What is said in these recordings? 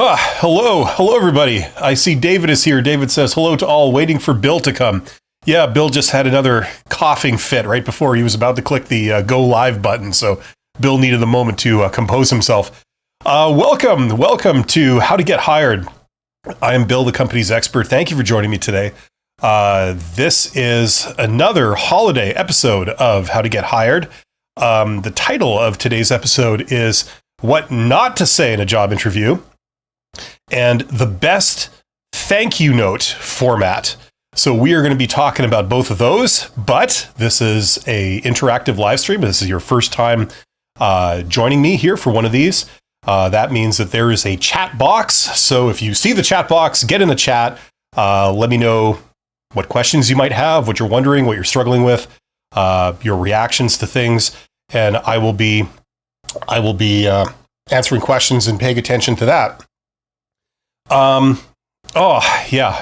Hello everybody. I see David is here. David says hello to all, waiting for Bill to come. Yeah, Bill just had another coughing fit right before he was about to click the go live button, so Bill needed a moment to compose himself. Welcome to How to Get Hired. I am Bill, the company's expert. Thank you for joining me today. This is another holiday episode of How to Get Hired. The title of today's episode is What Not to Say in a Job Interview, and the best thank you note format. So we are going to be talking about both of those, but this is a interactive live stream. This is your first time joining me here for one of these. That means that there is a chat box. So if you see the chat box, get in the chat. Let me know what questions you might have, what you're wondering, what you're struggling with, your reactions to things, and I will be answering questions and paying attention to that.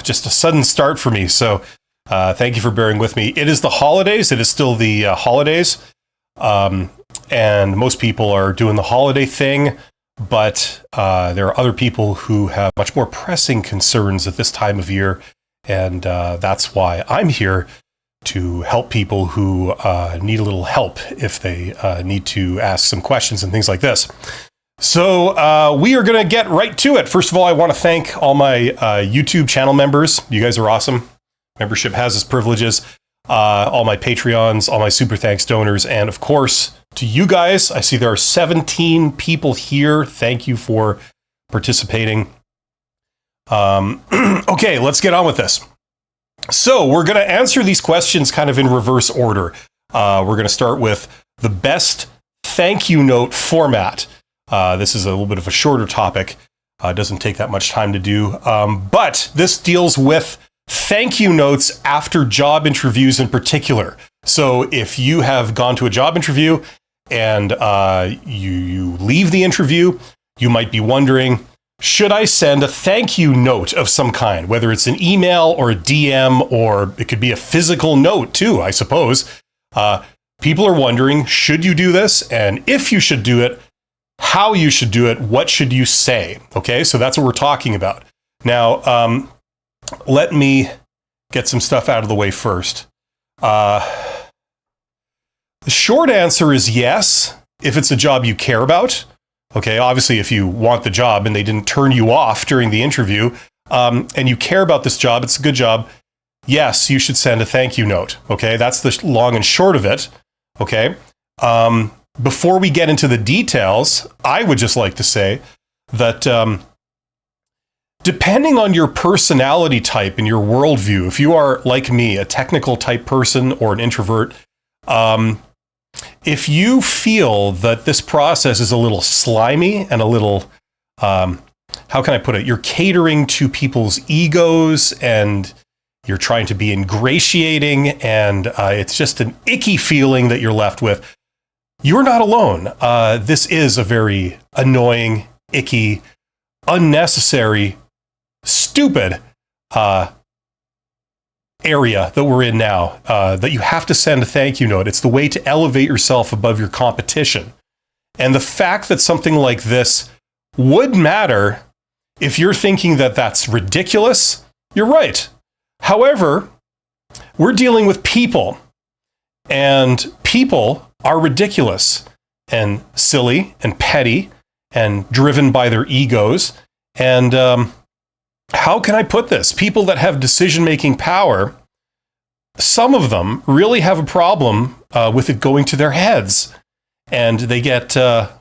Just a sudden start for me. So thank you for bearing with me. It is the holidays. It is still the holidays. And most people are doing the holiday thing, but there are other people who have much more pressing concerns at this time of year. And that's why I'm here to help people who need a little help if they need to ask some questions and things like this. So we are going to get right to it. First of all, I want to thank all my YouTube channel members. You guys are awesome. Membership has its privileges. All my Patreons, all my super thanks donors, and of course, to you guys. I see there are 17 people here. Thank you for participating. Okay, let's get on with this. So we're going to answer these questions kind of in reverse order. We're going to start with the best thank you note format. This is a little bit of a shorter topic. It doesn't take that much time to do. But this deals with thank you notes after job interviews in particular. So if you have gone to a job interview and you leave the interview, you might be wondering, should I send a thank you note of some kind, whether it's an email or a DM, or it could be a physical note too, I suppose. People are wondering, should you do this? And if you should do it, how you should do it, what should you say? Okay, so that's what we're talking about. Now, let me get some stuff out of the way first. The short answer is yes, if it's a job you care about. Okay, obviously, if you want the job and they didn't turn you off during the interview, and you care about this job, it's a good job, yes, you should send a thank you note. Okay, that's the long and short of it. Okay. Before we get into the details, I would just like to say that depending on your personality type and your worldview, if you are like me, a technical type person or an introvert, if you feel that this process is a little slimy and a little, how can I put it? You're catering to people's egos and you're trying to be ingratiating, and it's just an icky feeling that you're left with. You're not alone. This is a very annoying, icky, unnecessary, stupid area that we're in now, that you have to send a thank you note. It's the way to elevate yourself above your competition. And the fact that something like this would matter, if you're thinking that that's ridiculous, you're right. However, we're dealing with people, and people are ridiculous and silly and petty and driven by their egos. And how can I put this? People that have decision-making power, some of them really have a problem with it going to their heads. And they get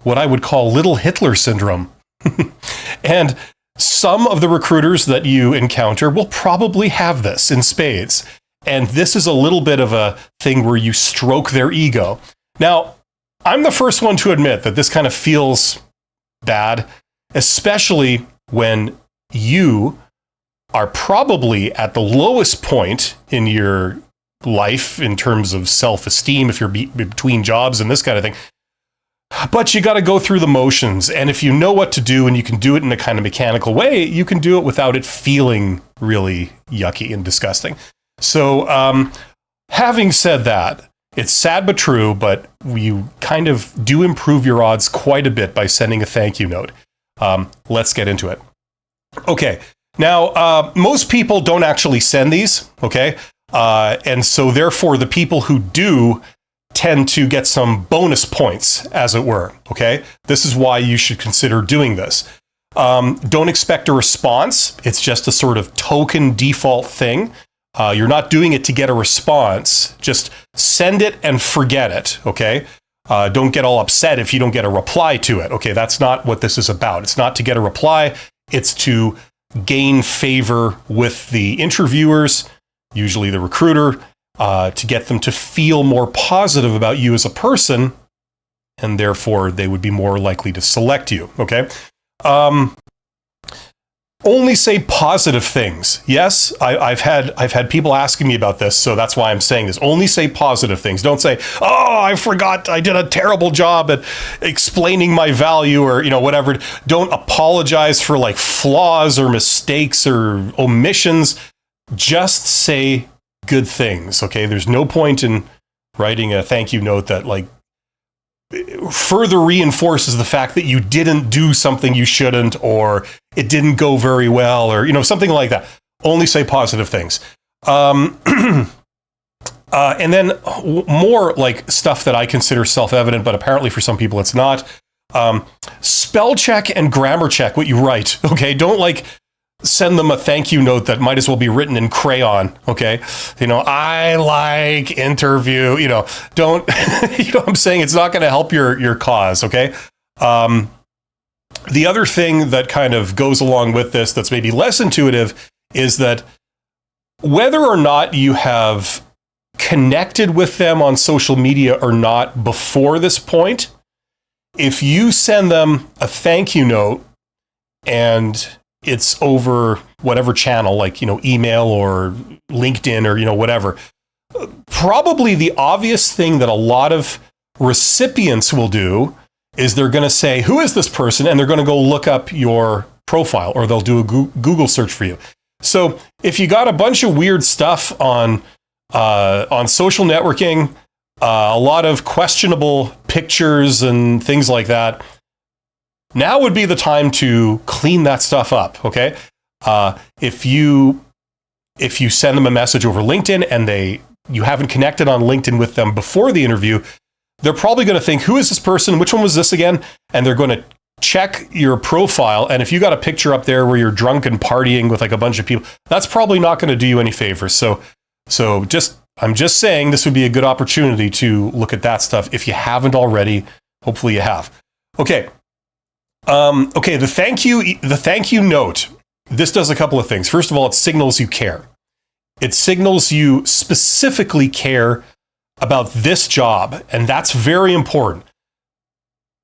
what I would call little Hitler syndrome. And some of the recruiters that you encounter will probably have this in spades. And this is a little bit of a thing where you stroke their ego. Now, I'm the first one to admit that this kind of feels bad, especially when you are probably at the lowest point in your life in terms of self-esteem, if you're between jobs and this kind of thing. But you got to go through the motions. And if you know what to do and you can do it in a kind of mechanical way, you can do it without it feeling really yucky and disgusting. So having said that, it's sad but true, but you kind of do improve your odds quite a bit by sending a thank you note. Let's get into it. Okay. Now, most people don't actually send these. Okay. And so therefore the people who do tend to get some bonus points, as it were. Okay. This is why you should consider doing this. Don't expect a response. It's just a sort of token default thing. You're not doing it to get a response. Just send it and forget it. Okay. Don't get all upset if you don't get a reply to it. Okay. That's not what this is about. It's not to get a reply. It's to gain favor with the interviewers, usually the recruiter, to get them to feel more positive about you as a person, and therefore they would be more likely to select you. Okay. Only say positive things. Yes, I've had people asking me about this, so that's why I'm saying this. Only say positive things. Don't say, "Oh, I forgot. I did a terrible job at explaining my value," or whatever. Don't apologize for like flaws or mistakes or omissions. Just say good things. Okay. There's no point in writing a thank you note that like further reinforces the fact that you didn't do something you shouldn't, or it didn't go very well, or something like that. Only say positive things. And then more like stuff that I consider self-evident, but apparently for some people it's not. Spell check and grammar check what you write. Okay, don't like send them a thank you note that might as well be written in crayon. Okay, I like interview. Don't. I'm saying it's not going to help your cause. Okay. The other thing that kind of goes along with this that's maybe less intuitive is that whether or not you have connected with them on social media or not before this point, if you send them a thank you note and it's over whatever channel, like, email or LinkedIn or, whatever, probably the obvious thing that a lot of recipients will do is they're going to say, who is this person? And they're going to go look up your profile, or they'll do a Google search for you. So if you got a bunch of weird stuff on social networking, a lot of questionable pictures and things like that, now would be the time to clean that stuff up. Okay. If you send them a message over LinkedIn and you haven't connected on LinkedIn with them before the interview, they're probably going to think, who is this person? Which one was this again? And they're going to check your profile. And if you got a picture up there where you're drunk and partying with like a bunch of people, that's probably not going to do you any favors. So I'm just saying this would be a good opportunity to look at that stuff. If you haven't already, hopefully you have. Okay. The thank you note. This does a couple of things. First of all, it signals you care. It signals you specifically care about this job, and that's very important.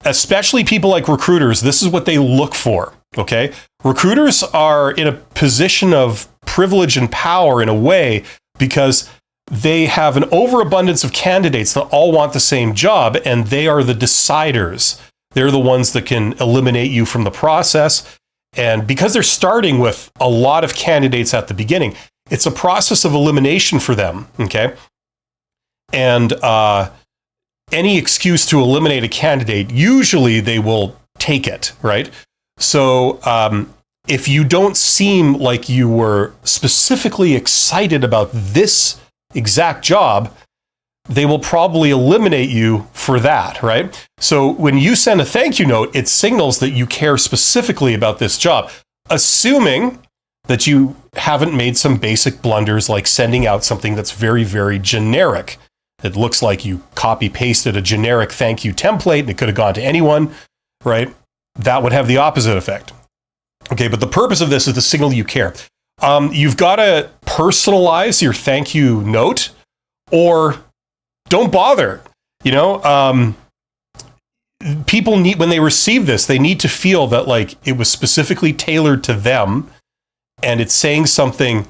Especially people like recruiters, this is what they look for, okay? Recruiters are in a position of privilege and power in a way because they have an overabundance of candidates that all want the same job, and they are the deciders. They're the ones that can eliminate you from the process. And because they're starting with a lot of candidates at the beginning, it's a process of elimination for them, okay? And any excuse to eliminate a candidate, usually they will take it, right? So if you don't seem like you were specifically excited about this exact job, they will probably eliminate you for that, right? So when you send a thank you note, it signals that you care specifically about this job, assuming that you haven't made some basic blunders like sending out something that's very, very generic. It looks like you copy-pasted a generic thank you template and it could have gone to anyone, right? That would have the opposite effect. Okay, but the purpose of this is to signal you care. You've got to personalize your thank you note, or don't bother. People need, when they receive this, they need to feel that like it was specifically tailored to them and it's saying something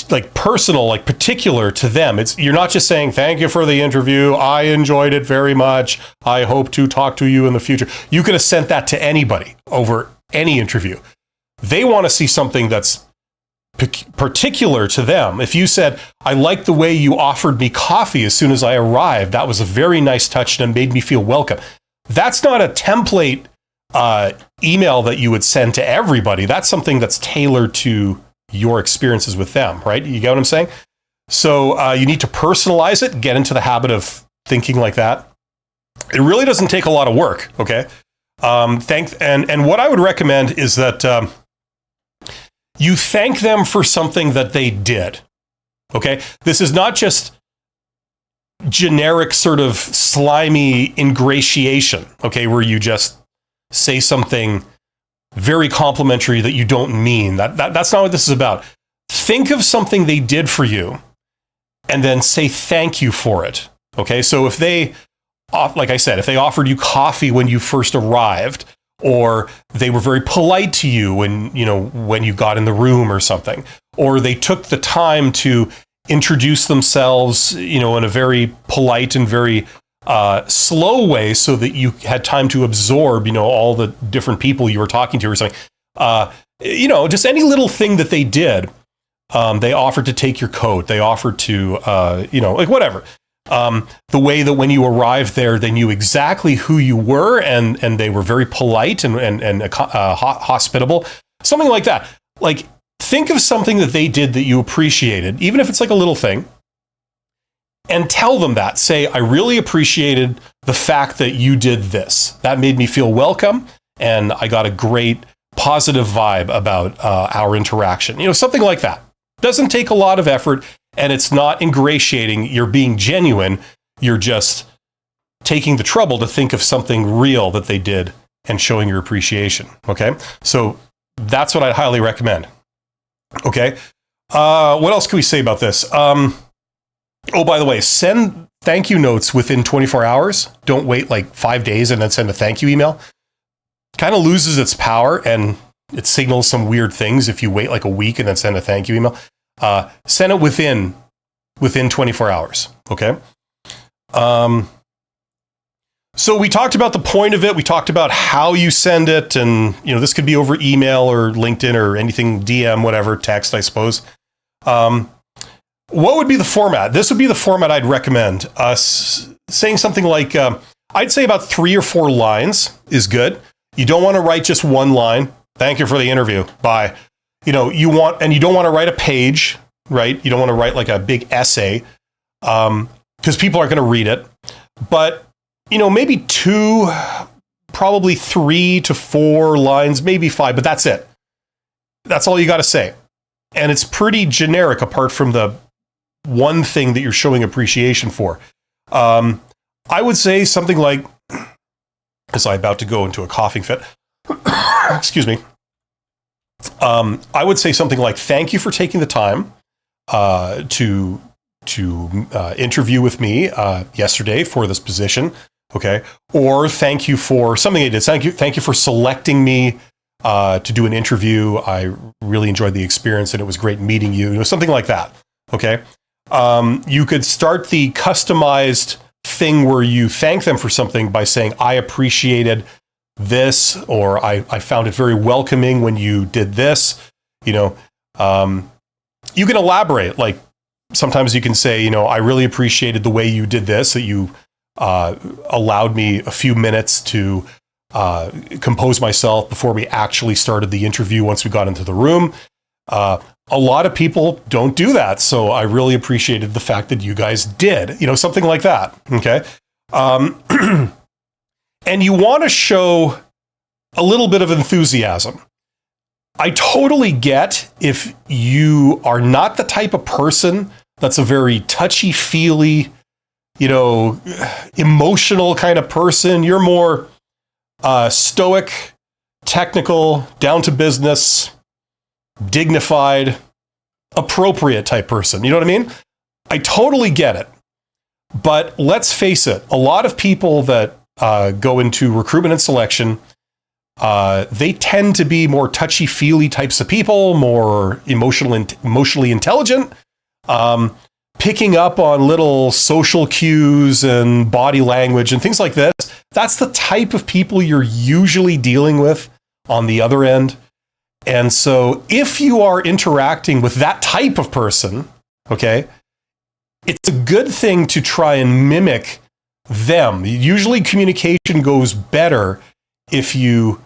like personal, like particular to them. You're not just saying, thank you for the interview. I enjoyed it very much. I hope to talk to you in the future. You could have sent that to anybody over any interview. They want to see something that's particular to them. If you said, I like the way you offered me coffee as soon as I arrived, that was a very nice touch and it made me feel welcome. That's not a template email that you would send to everybody. That's something that's tailored to your experiences with them, right? You get what I'm saying? So you need to personalize it, get into the habit of thinking like that. It really doesn't take a lot of work, okay? And what I would recommend is that you thank them for something that they did, okay? This is not just generic sort of slimy ingratiation, okay, where you just say something very complimentary that you don't mean. That's not what this is about. Think of something they did for you and then say thank you for it, okay? So if they, like I said, if they offered you coffee when you first arrived, or they were very polite to you when you got in the room or something, or they took the time to introduce themselves, in a very polite and very slow way so that you had time to absorb, all the different people you were talking to or something. Just any little thing that they did. They offered to take your coat. They offered to, like whatever. The way that when you arrived there, they knew exactly who you were, and they were very polite and hospitable. Something like that. Like, think of something that they did that you appreciated, even if it's like a little thing, and tell them that. Say, I really appreciated the fact that you did this. That made me feel welcome, and I got a great positive vibe about our interaction. Something like that. Doesn't take a lot of effort, and it's not ingratiating. You're being genuine. You're just taking the trouble to think of something real that they did and showing your appreciation. Okay? So that's what I'd highly recommend. Okay? What else can we say about this? By the way, send thank you notes within 24 hours. Don't wait like 5 days and then send a thank you email. Kind of loses its power, and it signals some weird things if you wait like a week and then send a thank you email. Send it within 24 hours, okay? So we talked about the point of it. We talked about how you send it, and this could be over email or LinkedIn or anything, DM, whatever, text, I suppose. What would be the format? This would be the format I'd recommend. Saying something like, I'd say about 3 or 4 lines is good. You don't want to write just one line. Thank you for the interview. Bye. You don't want to write a page, right? You don't want to write like a big essay, because people aren't going to read it. But, maybe 2, probably 3 to 4 lines, maybe 5, but that's it. That's all you got to say. And it's pretty generic apart from the one thing that you're showing appreciation for. I would say something like, as I'm about to go into a coughing fit, excuse me. I would say something like, thank you for taking the time to interview with me yesterday for this position. Okay. Or thank you for something I did. Thank you for selecting me to do an interview. I really enjoyed the experience and it was great meeting you. Something like that. Okay. You could start the customized thing where you thank them for something by saying, I appreciated this, or I found it very welcoming when you did this. You can elaborate. Like sometimes you can say, I really appreciated the way you did this, that you allowed me a few minutes to compose myself before we actually started the interview once we got into the room. A lot of people don't do that, so I really appreciated the fact that you guys did, something like that, okay? And you want to show a little bit of enthusiasm. I totally get if you are not the type of person that's a very touchy-feely, emotional kind of person. You're more stoic, technical, down to business, dignified, appropriate type person. You know what I mean? I totally get it. But let's face it, a lot of people that go into recruitment and selection, they tend to be more touchy-feely types of people, more emotionally intelligent, picking up on little social cues and body language and things like this. That's the type of people you're usually dealing with on the other end. And so if you are interacting with that type of person, okay, it's a good thing to try and mimic them. Usually communication goes better if you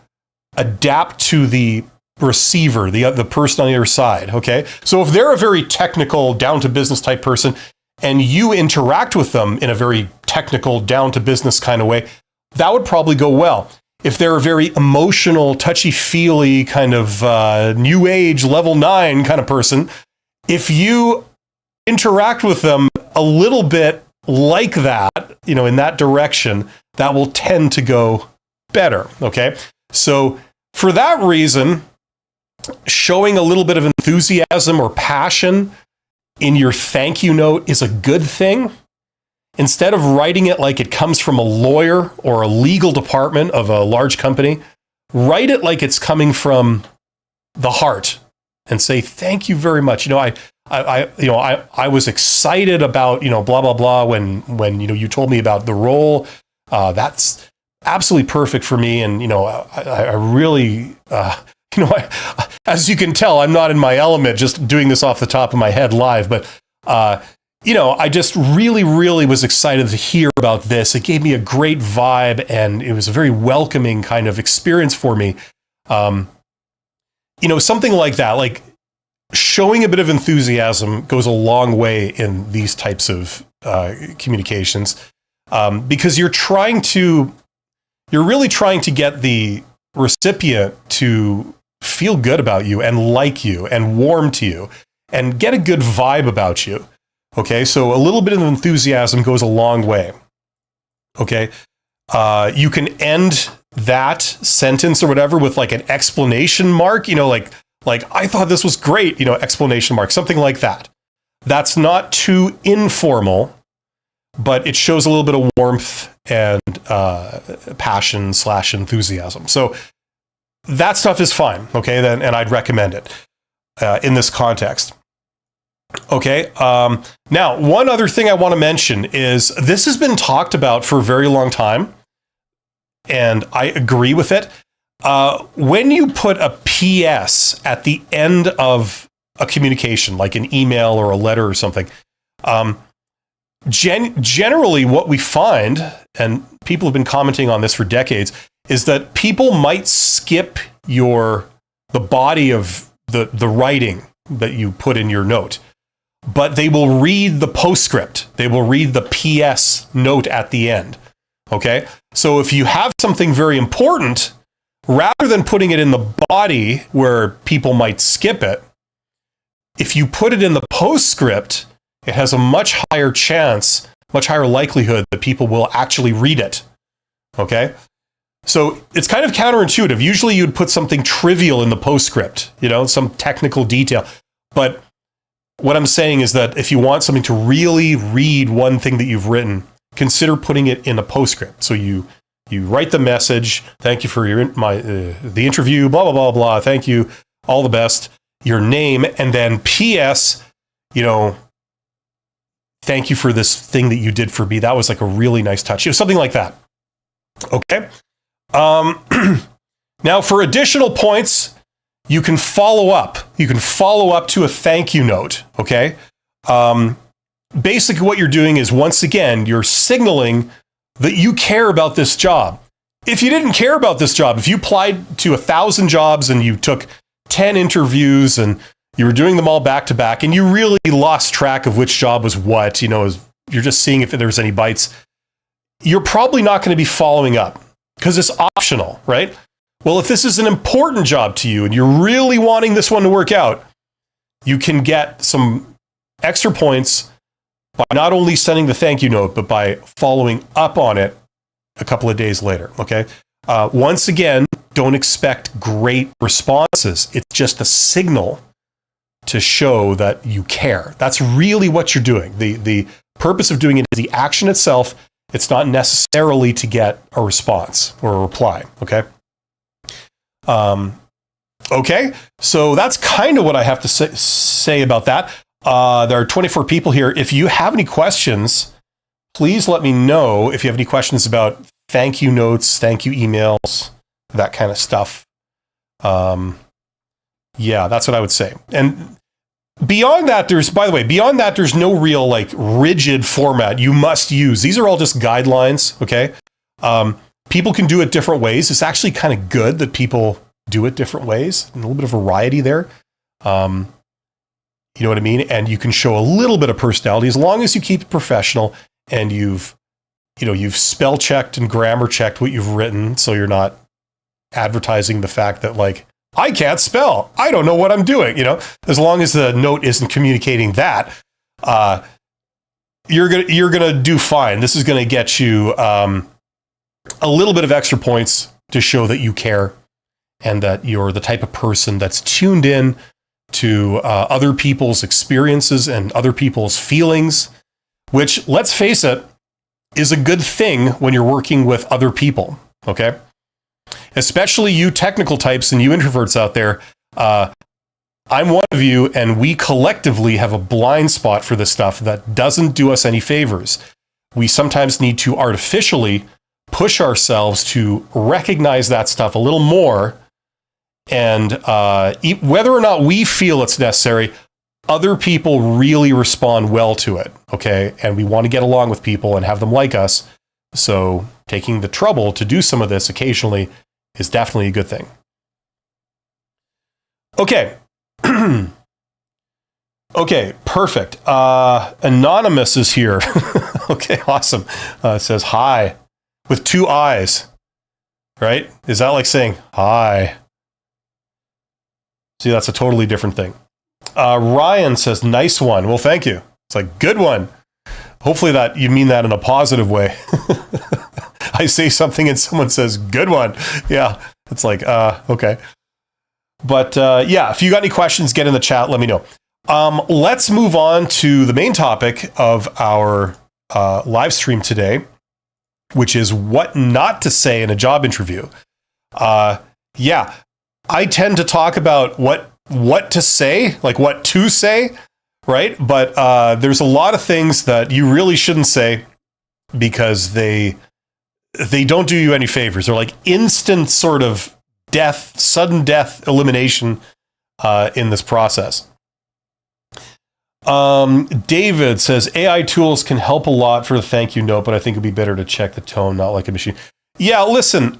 adapt to the receiver, the person on the other side. Okay. So if they're a very technical, down to business type person, and you interact with them in a very technical, down to business kind of way, that would probably go well. If they're a very emotional, touchy-feely kind of new age level 9 kind of person, if you interact with them a little bit like that, in that direction, that will tend to go better. Okay. So for that reason, showing a little bit of enthusiasm or passion in your thank you note is a good thing. Instead of writing it like it comes from a lawyer or a legal department of a large company, write it like it's coming from the heart and say, thank you very much. I was excited about, blah, blah, blah, when you told me about the role. That's absolutely perfect for me. And, I really, as you can tell, I'm not in my element just doing this off the top of my head live, but, I just really, really was excited to hear about this. It gave me a great vibe, and it was a very welcoming kind of experience for me. Something like that, like showing a bit of enthusiasm goes a long way in these types of communications, because you're really trying to get the recipient to feel good about you and like you and warm to you and get a good vibe about you. Okay, so a little bit of enthusiasm goes a long way. Okay, you can end that sentence or whatever with like an exclamation mark, like I thought this was great, exclamation mark, something like that. That's not too informal, but it shows a little bit of warmth and passion / enthusiasm. So that stuff is fine, okay, then, and I'd recommend it in this context. Okay, now one other thing I want to mention is this has been talked about for a very long time, and I agree with it. When you put a PS at the end of a communication, like an email or a letter or something, generally what we find, and people have been commenting on this for decades, is that people might skip the body of the writing that you put in your note, but they will read the postscript. They will read the PS note at the end. Okay? So if you have something very important, rather than putting it in the body where people might skip it, if you put it in the postscript, it has a much higher chance, much higher likelihood that people will actually read it. Okay? So it's kind of counterintuitive. Usually you'd put something trivial in the postscript, some technical detail. But what I'm saying is that if you want something to really read one thing that you've written, consider putting it in a postscript. So you write the message, thank you for the interview, blah, blah, blah, blah, thank you, all the best, your name, and then PS, thank you for this thing that you did for me. That was like a really nice touch. Something like that. Okay. Now for additional points, you can follow up. You can follow up to a thank you note. Okay. Basically what you're doing is, once again, you're signaling that you care about this job. If you didn't care about this job, if you applied to 1,000 jobs and you took 10 interviews and you were doing them all back to back and you really lost track of which job was what, you're just seeing if there's any bites, you're probably not going to be following up because it's optional, right? Well, if this is an important job to you and you're really wanting this one to work out, you can get some extra points by not only sending the thank you note, but by following up on it a couple of days later, okay? Once again, don't expect great responses. It's just a signal to show that you care. That's really what you're doing. The purpose of doing it is the action itself. It's not necessarily to get a response or a reply, okay? Okay, so that's kind of what I have to say about that. There are 24 people here. If you have any questions, please let me know if you have any questions about thank you notes, thank you emails, that kind of stuff. Yeah, that's what I would say. And beyond that, there's no real like rigid format you must use. These are all just guidelines, okay? People can do it different ways. It's actually kind of good that people do it different ways, and a little bit of variety there. You know what I mean? And you can show a little bit of personality as long as you keep it professional and you've spell checked and grammar checked what you've written, so you're not advertising the fact that like, I can't spell, I don't know what I'm doing. As long as the note isn't communicating that, you're gonna do fine. This is gonna get you a little bit of extra points to show that you care and that you're the type of person that's tuned in to other people's experiences and other people's feelings, which, let's face it, is a good thing when you're working with other people, okay? Especially you technical types and you introverts out there. I'm one of you, and we collectively have a blind spot for this stuff that doesn't do us any favors. We sometimes need to artificially push ourselves to recognize that stuff a little more, and whether or not we feel it's necessary, other people really respond well to it, okay? And we want to get along with people and have them like us, so taking the trouble to do some of this occasionally is definitely a good thing. Okay. Okay, perfect. Anonymous is here. Okay, awesome. It says hi with 2 eyes, right? Is that like saying hi? See, that's a totally different thing. Ryan says, nice one. Well, thank you. It's like, good one. Hopefully that you mean that in a positive way. I say something and someone says, good one. Yeah, it's like, okay. But yeah, if you got any questions, get in the chat, let me know. Let's move on to the main topic of our live stream today, which is what not to say in a job interview. Yeah, I tend to talk about what to say, like what to say, right? But there's a lot of things that you really shouldn't say because they don't do you any favors. They're like instant sort of death, sudden death elimination in this process. David says, AI tools can help a lot for the thank you note, but I think it'd be better to check the tone, not like a machine. Yeah, listen,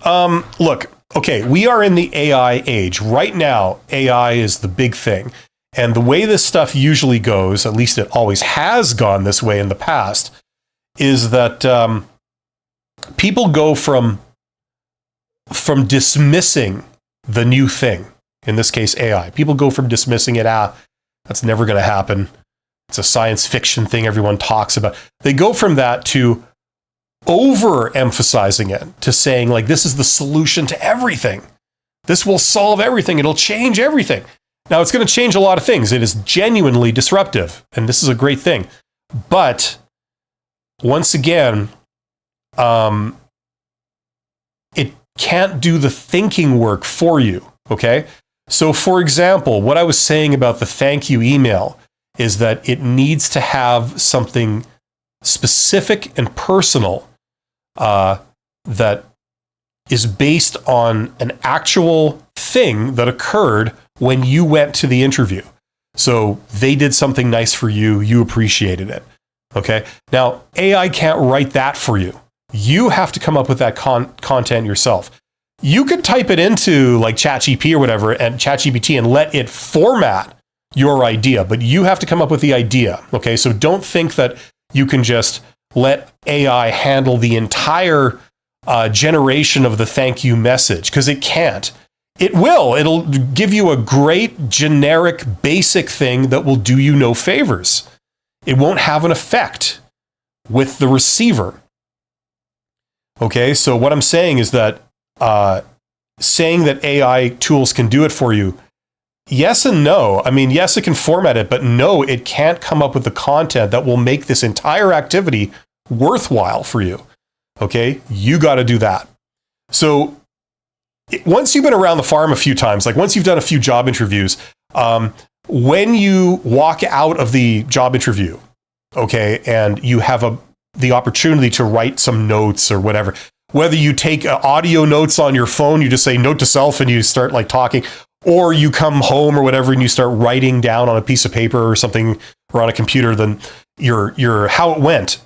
look, okay, we are in the AI age. Right now, AI is the big thing. And the way this stuff usually goes, at least it always has gone this way in the past, is that people go from dismissing the new thing, in this case AI. People go from dismissing it, that's never going to happen. It's a science fiction thing everyone talks about. They go from that to overemphasizing it, to saying like, this is the solution to everything. This will solve everything. It'll change everything. Now, it's going to change a lot of things. It is genuinely disruptive, and this is a great thing. But once again, it can't do the thinking work for you, okay? So, for example, what I was saying about the thank you email is that it needs to have something specific and personal that is based on an actual thing that occurred when you went to the interview. So they did something nice for you, you appreciated it, okay? Now, AI can't write that for you. You have to come up with that content yourself. You could type it into like ChatGPT or whatever, and ChatGPT, and let it format your idea, but you have to come up with the idea, okay? So don't think that you can just let AI handle the entire generation of the thank you message, because it can't. It will. It'll give you a great, generic, basic thing that will do you no favors. It won't have an effect with the receiver. Okay, so what I'm saying is that saying that AI tools can do it for you, yes and no. I mean, yes, it can format it, but no, it can't come up with the content that will make this entire activity worthwhile for you. Okay, you got to do that. So once you've been around the farm a few times, like once you've done a few job interviews, when you walk out of the job interview, okay, and you have the opportunity to write some notes or whatever, whether you take audio notes on your phone, you just say note to self and you start like talking, or you come home or whatever and you start writing down on a piece of paper or something or on a computer, then your how it went.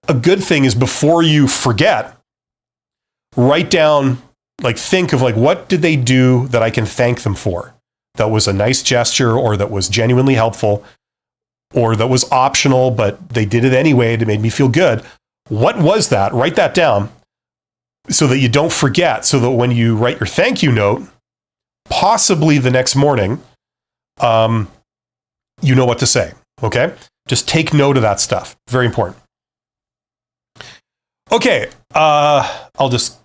A good thing is before you forget, write down Like think of like, what did they do that I can thank them for? That was a nice gesture, or that was genuinely helpful, or that was optional, but they did it anyway. It made me feel good. What was that? Write that down so that you don't forget, so that when you write your thank you note, possibly the next morning, you know what to say. Okay? Just take note of that stuff. Very important. Okay, I'll just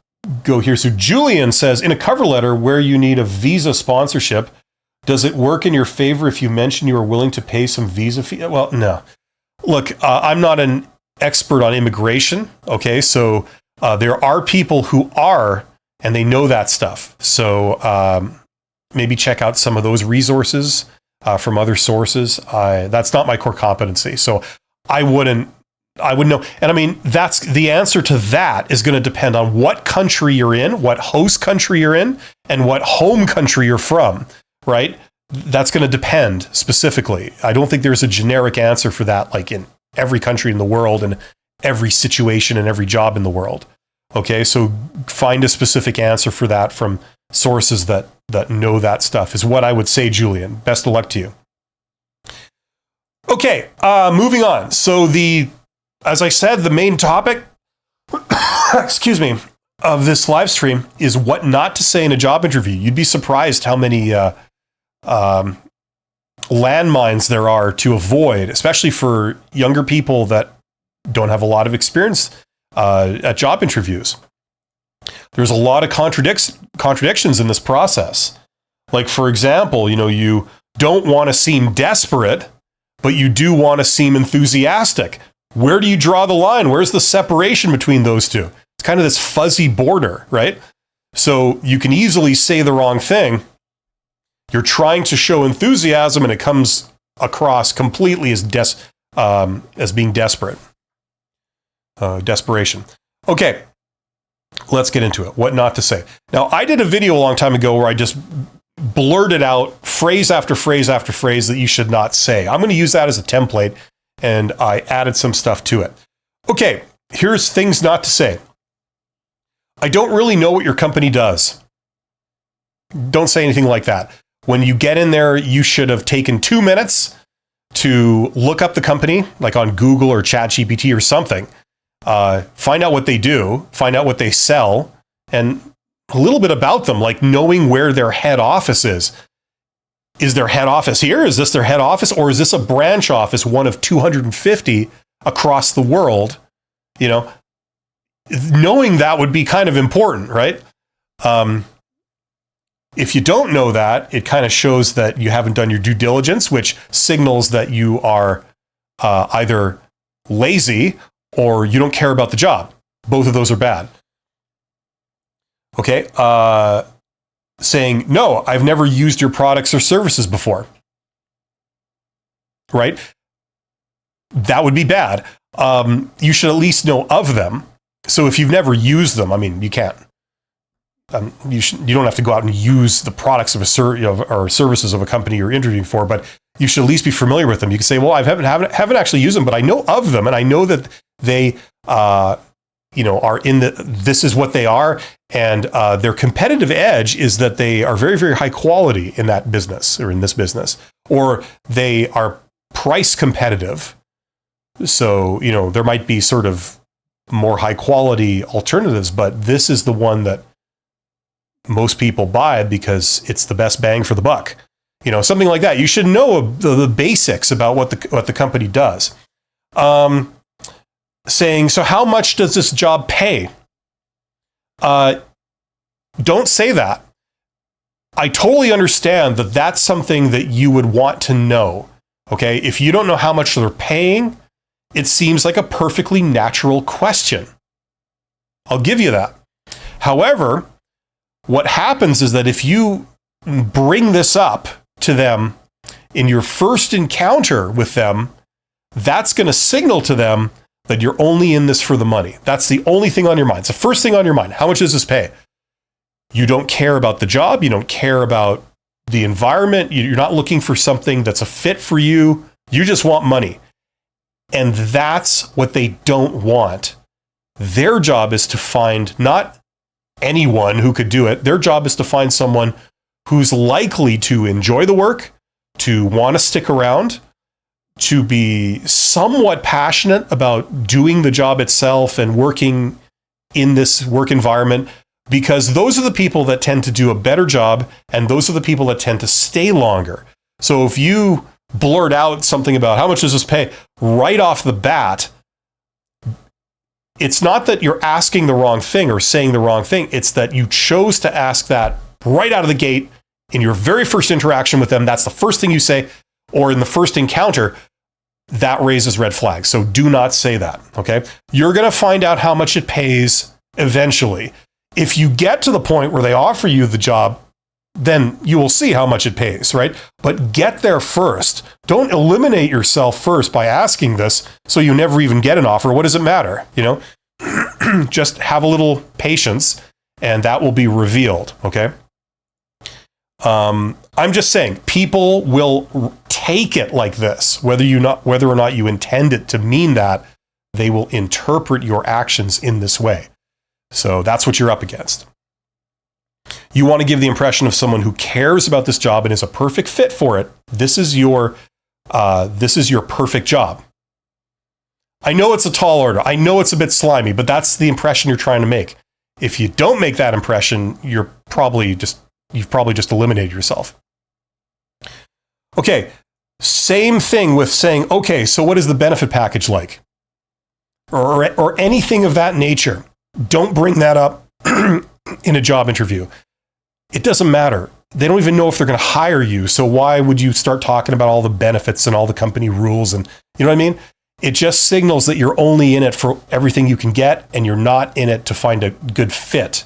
go here. So Julian says, in a cover letter where you need a visa sponsorship, does it work in your favor if you mention you are willing to pay some visa fee? Well, no. Look, I'm not an expert on immigration, okay? So there are people who are, and they know that stuff. So maybe check out some of those resources from other sources. That's not my core competency. So I wouldn't know. And I mean, that's the answer to that is going to depend on what country you're in, what host country you're in, and what home country you're from, right? That's going to depend specifically. I don't think there's a generic answer for that, like in every country in the world and every situation and every job in the world. Okay, so find a specific answer for that from sources that know that stuff is what I would say, Julian. Best of luck to you. Okay, moving on. So as I said, the main topic, excuse me, of this live stream is what not to say in a job interview. You'd be surprised how many landmines there are to avoid, especially for younger people that don't have a lot of experience at job interviews. There's a lot of contradictions in this process. Like, for example, you don't want to seem desperate, but you do want to seem enthusiastic. Where do you draw the line? Where's the separation between those two? It's kind of this fuzzy border, right? So you can easily say the wrong thing. You're trying to show enthusiasm, and it comes across completely as being desperate. Desperation. Okay, let's get into it. What not to say. Now, I did a video a long time ago where I just blurted out phrase after phrase after phrase that you should not say. I'm going to use that as a template, and I added some stuff to it. Okay, here's things not to say. I don't really know what your company does. Don't say anything like that. When you get in there, you should have taken 2 minutes to look up the company, like on Google or ChatGPT or something. Find out what they do, find out what they sell, and a little bit about them, like knowing where their head office is. Is their head office here? Is this their head office? Or is this a branch office, one of 250 across the world? Knowing that would be kind of important, right? If you don't know that, it kind of shows that you haven't done your due diligence, which signals that you are either lazy or you don't care about the job. Both of those are bad. Okay. Saying, no, I've never used your products or services before. Right? That would be bad. You should at least know of them. So if you've never used them, I mean, you can't. You don't have to go out and use the products of or services of a company you're interviewing for, but you should at least be familiar with them. You can say, well, I haven't actually used them, but I know of them, and I know that they are in this is what they are, and their competitive edge is that they are very, very high quality in that business or in this business, or they are price competitive. So, there might be sort of more high quality alternatives, but this is the one that most people buy because it's the best bang for the buck. Something like that. You should know the basics about what the company does. Saying, so how much does this job pay? Don't say that. I totally understand that that's something that you would want to know. Okay, if you don't know how much they're paying, it seems like a perfectly natural question. I'll give you that. However, what happens is that if you bring this up to them in your first encounter with them, that's going to signal to them that you're only in this for the money. That's the only thing on your mind. It's the first thing on your mind. How much does this pay? You don't care about the job. You don't care about the environment. You're not looking for something that's a fit for you. You just want money. And that's what they don't want. Their job is to find not anyone who could do it. Their job is to find someone who's likely to enjoy the work, to want to stick around, to be somewhat passionate about doing the job itself and working in this work environment, because those are the people that tend to do a better job, and those are the people that tend to stay longer. So if you blurt out something about how much does this pay right off the bat, it's not that you're asking the wrong thing or saying the wrong thing. It's that you chose to ask that right out of the gate in your very first interaction with them. That's the first thing you say, or in the first encounter. That raises red flags. So do not say that, okay? You're going to find out how much it pays eventually. If you get to the point where they offer you the job, then you will see how much it pays, right? But get there first. Don't eliminate yourself first by asking this so you never even get an offer. What does it matter? You know, just have a little patience and that will be revealed, okay? I'm just saying, people will take it like this, whether or not you intend it to mean that. They will interpret your actions in this way. So that's what you're up against. You want to give the impression of someone who cares about this job and is a perfect fit for it. This is your perfect job. I know it's a tall order. I know it's a bit slimy, but that's the impression you're trying to make. If you don't make that impression, you've probably just eliminated yourself. Okay, same thing with saying, okay, so what is the benefit package like? Or anything of that nature. Don't bring that up in a job interview. It doesn't matter. They don't even know if they're going to hire you. So why would you start talking about all the benefits and all the company rules? And you know what I mean? It just signals that you're only in it for everything you can get and you're not in it to find a good fit,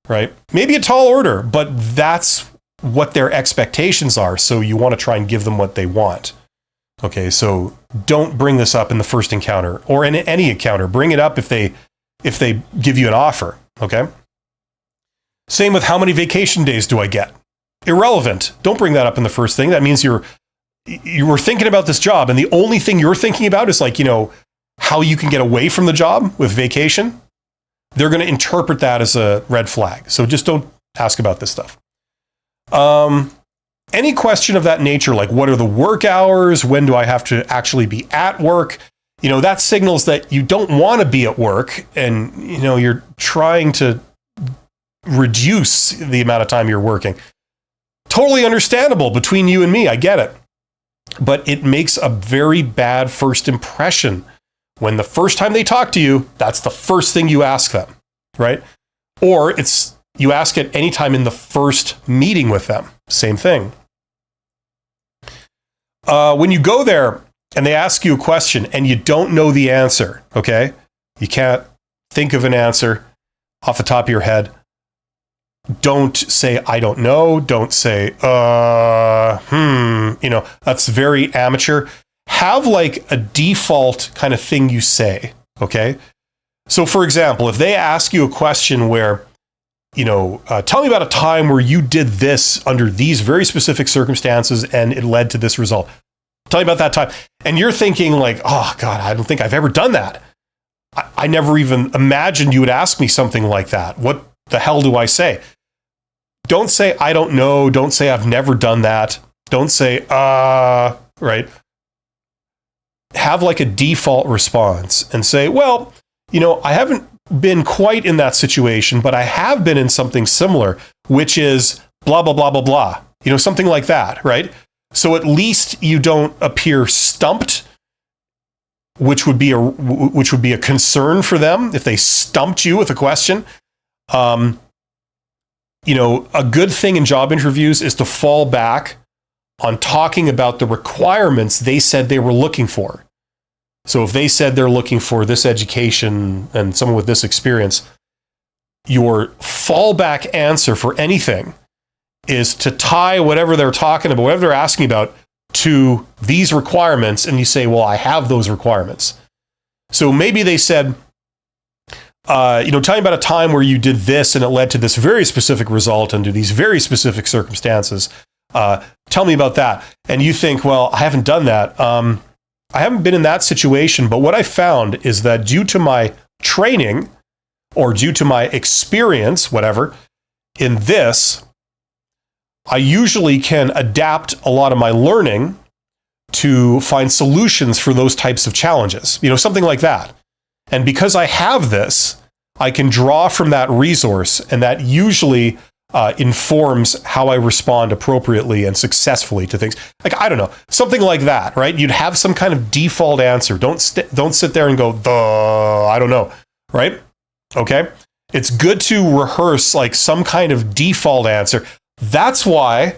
right? Maybe a tall order, but that's what their expectations are. So you want to try and give them what they want. Okay, so don't bring this up in the first encounter or in any encounter. Bring it up if they give you an offer, okay? Same with how many vacation days do I get? Irrelevant. Don't bring that up in the first thing. That means you were thinking about this job and the only thing you're thinking about is like, you know, how you can get away from the job with vacation. They're going to interpret that as a red flag. So just don't ask about this stuff. Any question of that nature, like what are the work hours? When do I have to actually be at work? You know, that signals that you don't want to be at work and, you know, you're trying to reduce the amount of time you're working. Totally understandable between you and me. I get it. But it makes a very bad first impression when the first time they talk to you, that's the first thing you ask them, right? Or you ask it anytime in the first meeting with them. Same thing. When you go there and they ask you a question and you don't know the answer, okay? You can't think of an answer off the top of your head. Don't say, I don't know. Don't say, you know, that's very amateur. Have like a default kind of thing you say, okay? So for example, if they ask you a question where, you know, tell me about a time where you did this under these very specific circumstances and it led to this result. Tell me about that time. And you're thinking like, oh God, I don't think I've ever done that. I never even imagined you would ask me something like that. What the hell do I say? Don't say, I don't know. Don't say, I've never done that. Don't say, right? Have like a default response and say, well, you know, I haven't been quite in that situation, but I have been in something similar, which is blah, blah, blah, blah, blah. You know, something like that, right? So at least you don't appear stumped, which would be a concern for them if they stumped you with a question. You know, a good thing in job interviews is to fall back on talking about the requirements they said they were looking for. So if they said they're looking for this education and someone with this experience, your fallback answer for anything is to tie whatever they're talking about, whatever they're asking about, to these requirements. And you say, well, I have those requirements. So maybe they said, you know, tell me about a time where you did this and it led to this very specific result under these very specific circumstances. Tell me about that. And you think, well, I haven't done that. I haven't been in that situation, but what I found is that due to my training, or due to my experience, whatever, in this, I usually can adapt a lot of my learning to find solutions for those types of challenges, something like that. And because I have this, I can draw from that resource, and that usually informs how I respond appropriately and successfully to things. Like, I don't know, something like that, right? You'd have some kind of default answer. Don't sit there and go, I don't know, right? Okay? It's good to rehearse like some kind of default answer. That's why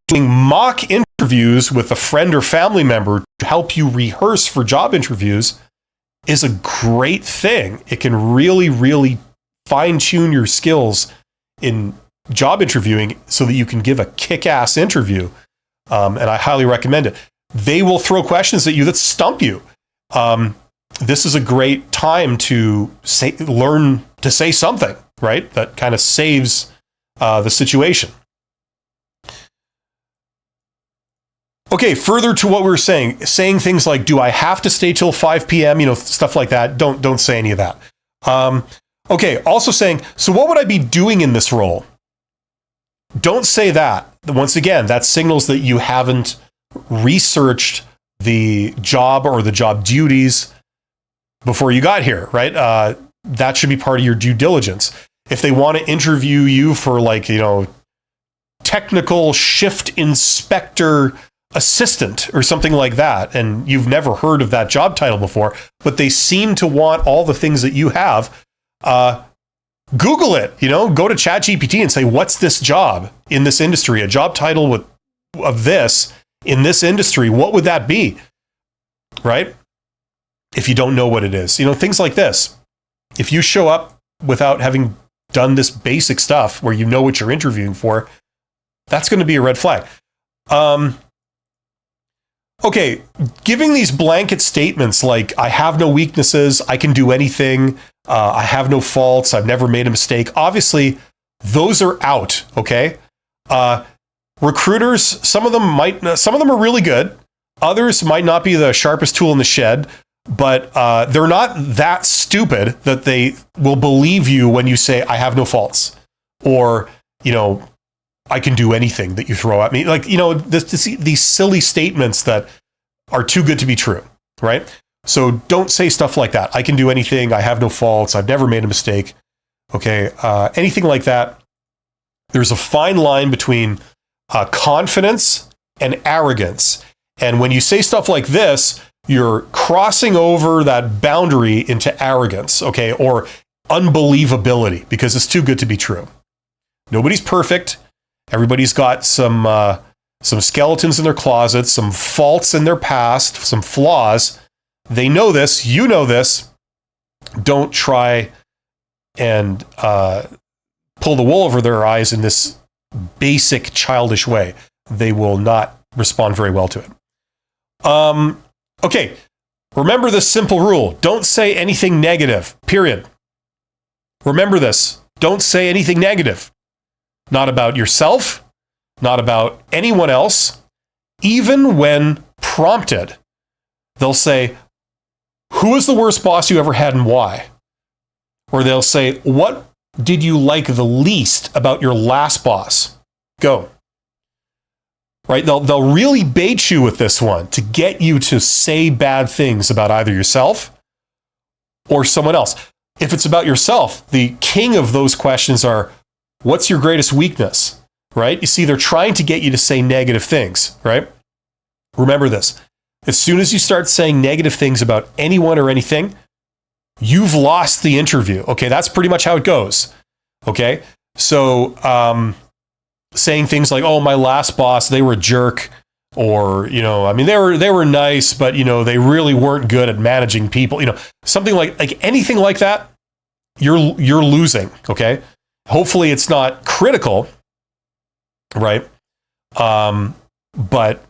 doing mock interviews with a friend or family member to help you rehearse for job interviews is a great thing. It can really, really fine-tune your skills in job interviewing so that you can give a kick-ass interview. And I highly recommend it. They will throw questions at you that stump you. This is a great time to learn to say something, right? That kind of saves the situation. Okay, further to what we were saying things like, do I have to stay till 5 p.m., stuff like that. Don't say any of that. Okay, also saying, so what would I be doing in this role? Don't say that. Once again, that signals that you haven't researched the job or the job duties before you got here, right? That should be part of your due diligence. If they want to interview you for technical shift inspector assistant or something like that, and you've never heard of that job title before, but they seem to want all the things that you have, Google it, go to ChatGPT and say, what's this job in this industry? A job title of this in this industry, what would that be? Right? If you don't know what it is, things like this. If you show up without having done this basic stuff where you know what you're interviewing for, that's going to be a red flag. Okay, giving these blanket statements like, I have no weaknesses, I can do anything, I have no faults, I've never made a mistake. Obviously, those are out, okay? Recruiters, some of them are really good. Others might not be the sharpest tool in the shed, but they're not that stupid that they will believe you when you say, I have no faults, or, I can do anything that you throw at me. Like, these silly statements that are too good to be true, right? So don't say stuff like that. I can do anything. I have no faults. I've never made a mistake. Okay. Anything like that. There's a fine line between confidence and arrogance. And when you say stuff like this, you're crossing over that boundary into arrogance, okay, or unbelievability, because it's too good to be true. Nobody's perfect. Everybody's got some skeletons in their closets, some faults in their past, some flaws. They know this. You know this. Don't try and pull the wool over their eyes in this basic childish way. They will not respond very well to it. Okay. Remember this simple rule. Don't say anything negative, period. Remember this. Don't say anything negative. Not about yourself, not about anyone else. Even when prompted, they'll say, who was the worst boss you ever had and why? Or they'll say, what did you like the least about your last boss? Go. Right? They'll really bait you with this one to get you to say bad things about either yourself or someone else. If it's about yourself, the king of those questions are, what's your greatest weakness? Right? You see, they're trying to get you to say negative things, right? Remember this. As soon as you start saying negative things about anyone or anything, you've lost the interview. Okay, that's pretty much how it goes. Okay? So, saying things like, oh, my last boss, they were a jerk, or, they were nice, but, they really weren't good at managing people, something like anything like that, you're losing, okay? Hopefully it's not critical, right? But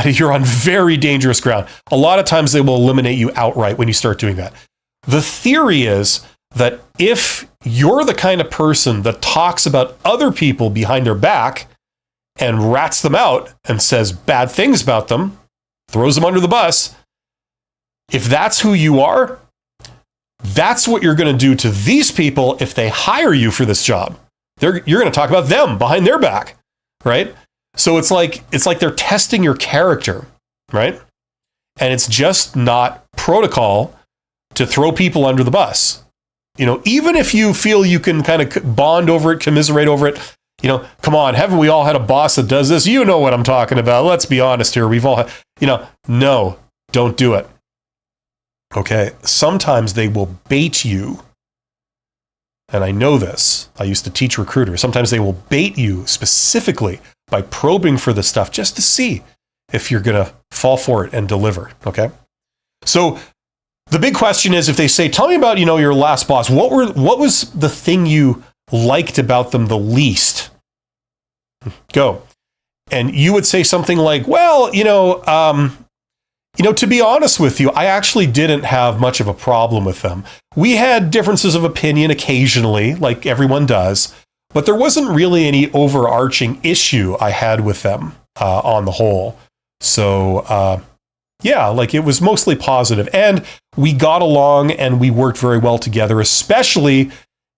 you're on very dangerous ground. A lot of times they will eliminate you outright when you start doing that. The theory is that if you're the kind of person that talks about other people behind their back and rats them out and says bad things about them, throws them under the bus, if that's who you are, That's what you're going to do to these people if they hire you for this job. You're going to talk about them behind their back, right? So it's like they're testing your character, right? And it's just not protocol to throw people under the bus. Even if you feel you can kind of bond over it, commiserate over it, come on, haven't we all had a boss that does this? You know what I'm talking about. Let's be honest here. We've all had, no, don't do it. Okay. Sometimes they will bait you. And I know this. I used to teach recruiters. Sometimes they will bait you specifically by probing for this stuff just to see if you're going to fall for it and deliver. Okay. So the big question is, if they say, tell me about, your last boss, what was the thing you liked about them the least? Go. And you would say something like, well, to be honest with you, I actually didn't have much of a problem with them. We had differences of opinion occasionally, like everyone does, but there wasn't really any overarching issue I had with them on the whole. So, it was mostly positive. And we got along and we worked very well together, especially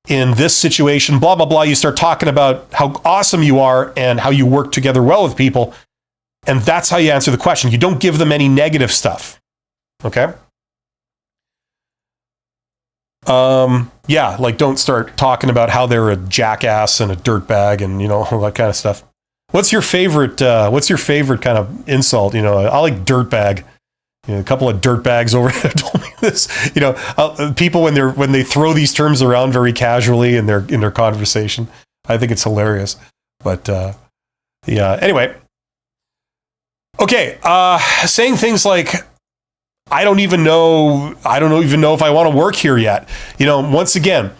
in this situation, blah, blah, blah. You start talking about how awesome you are and how you work together well with people. And that's how you answer the question. You don't give them any negative stuff. Okay? Don't start talking about how they're a jackass and a dirtbag and, all that kind of stuff. What's your favorite kind of insult? I like dirtbag. A couple of dirtbags over there told me this. People when they throw these terms around very casually in their conversation, I think it's hilarious. But anyway. Okay, saying things like, I don't even know if I want to work here yet. Once again,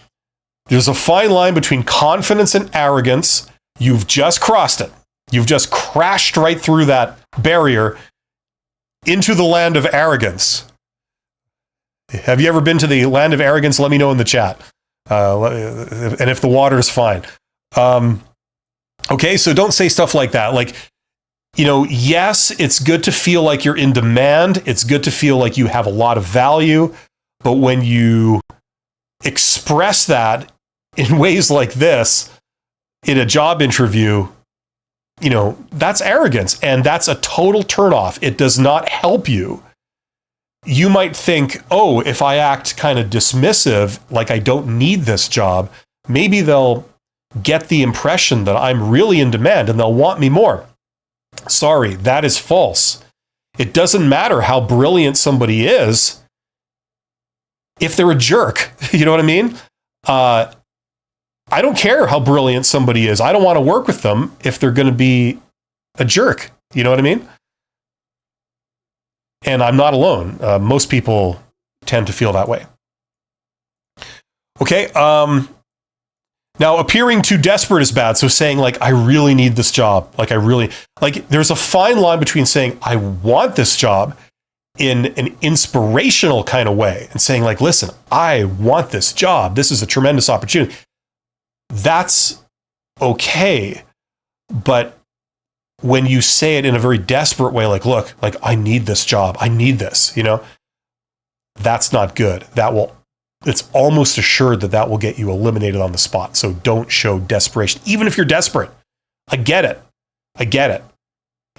there's a fine line between confidence and arrogance. You've just crossed it. You've just crashed right through that barrier into the land of arrogance. Have you ever been to the land of arrogance? Let me know in the chat. And if the water is fine. Okay, so don't say stuff like that. Like, yes, it's good to feel like you're in demand. It's good to feel like you have a lot of value. But when you express that in ways like this in a job interview, that's arrogance. And that's a total turnoff. It does not help you. You might think, oh, if I act kind of dismissive, like I don't need this job, maybe they'll get the impression that I'm really in demand and they'll want me more. Sorry, that is false. It doesn't matter how brilliant somebody is if they're a jerk. You know what I mean? I don't care how brilliant somebody is. I don't want to work with them if they're going to be a jerk. You know what I mean? And I'm not alone. Most people tend to feel that way. Okay. Now, appearing too desperate is bad. So saying like, I really need this job. There's a fine line between saying, I want this job in an inspirational kind of way and saying like, listen, I want this job. This is a tremendous opportunity. That's okay. But when you say it in a very desperate way, like, look, like I need this job. I need this, that's not good. It's almost assured that will get you eliminated on the spot. So don't show desperation, even if you're desperate. I get it.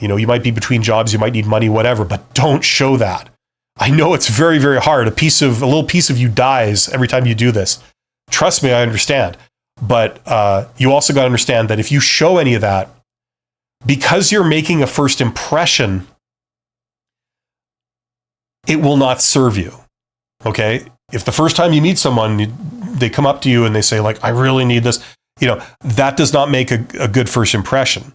You might be between jobs, you might need money, whatever, but don't show that. I know it's very, very hard. A little piece of you dies every time you do this. Trust me, I understand. But you also got to understand that if you show any of that, because you're making a first impression, it will not serve you. Okay? If the first time you meet someone, they come up to you and they say like, I really need this, that does not make a good first impression.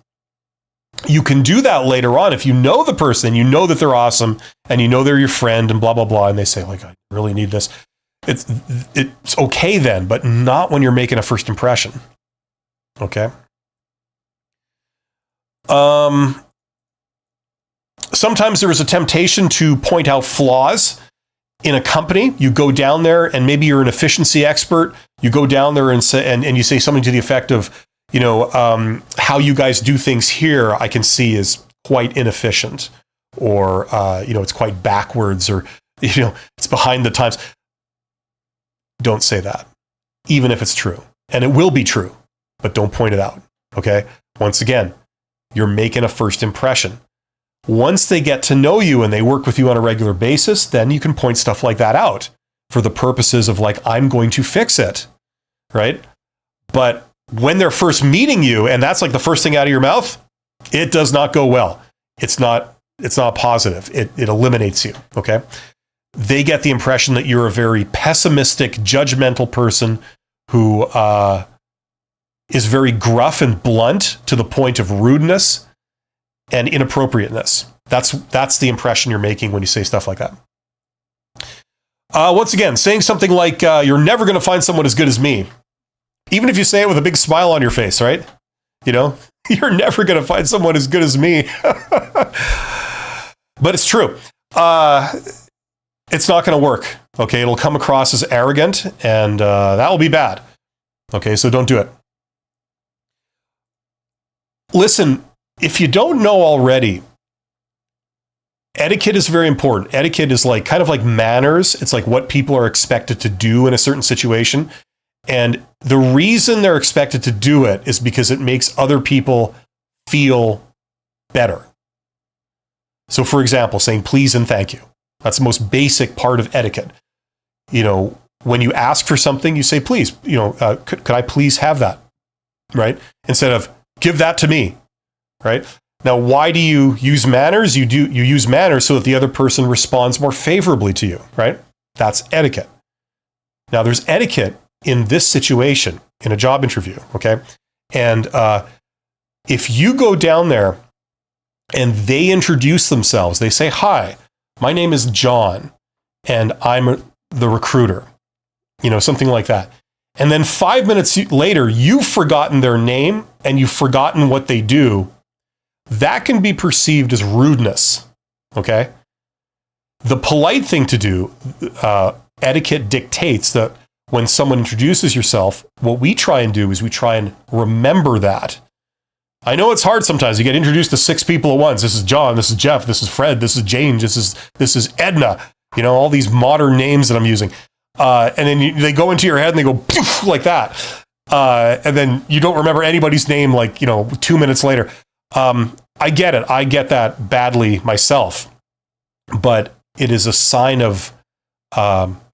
You can do that later on if you know the person, you know that they're awesome, and you know they're your friend and blah, blah, blah, and they say like, I really need this. It's okay then, but not when you're making a first impression. Okay? Sometimes there is a temptation to point out flaws in a company. You go down there and maybe you're an efficiency expert. You go down there and say, and you say something to the effect of, how you guys do things here, I can see is quite inefficient, or, it's quite backwards, or, it's behind the times. don't say that, even if it's true. And it will be true, but don't point it out, okay? Once again, you're making a first impression. Once they get to know you and they work with you on a regular basis, then you can point stuff like that out for the purposes of like, I'm going to fix it, right? But when they're first meeting you and that's like the first thing out of your mouth, it does not go well. It's not positive. It eliminates you, okay? They get the impression that you're a very pessimistic, judgmental person who is very gruff and blunt to the point of rudeness and inappropriateness. That's the impression you're making when you say stuff like that. Once again, saying something like, you're never going to find someone as good as me. Even if you say it with a big smile on your face, right? You know, you're never going to find someone as good as me. But it's true. It's not going to work. Okay, it'll come across as arrogant, and that will be bad. Okay, so don't do it. Listen, if you don't know already, etiquette is very important. Etiquette is like kind of like manners. It's like what people are expected to do in a certain situation. And the reason they're expected to do it is because it makes other people feel better. So, for example, saying please and thank you. That's the most basic part of etiquette. You know, when you ask for something, you say, please, you know, could I please have that? Right? Instead of give that to me. Right? Now, why do you use manners? You use manners so that the other person responds more favorably to you. Right? That's etiquette. Now, there's etiquette in this situation, in a job interview. Okay? And if you go down there and they introduce themselves, they say, hi, my name is John, and I'm the recruiter, you know, something like that. And then 5 minutes later, you've forgotten their name and you've forgotten what they do. That can be perceived as rudeness, okay? The polite thing to do, etiquette dictates that when someone introduces yourself, what we try and do is we try and remember that. I know it's hard sometimes. You get introduced to 6 people at once. This is John, this is Jeff, this is Fred, this is Jane, this is Edna. You know, all these modern names that I'm using. And then they go into your head and they go poof, like that. And then you don't remember anybody's name like, 2 minutes later. I get it. I get that badly myself. But it is a sign of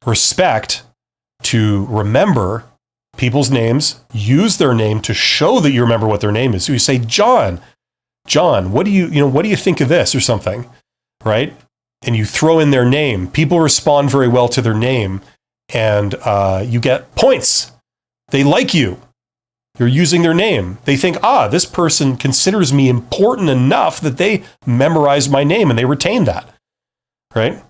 respect to remember people's names, use their name to show that you remember what their name is. So you say, John, what do you think of this or something, right? And you throw in their name. People respond very well to their name, and you get points. They like you. You're using their name. They think, this person considers me important enough that they memorize my name and they retain that, right?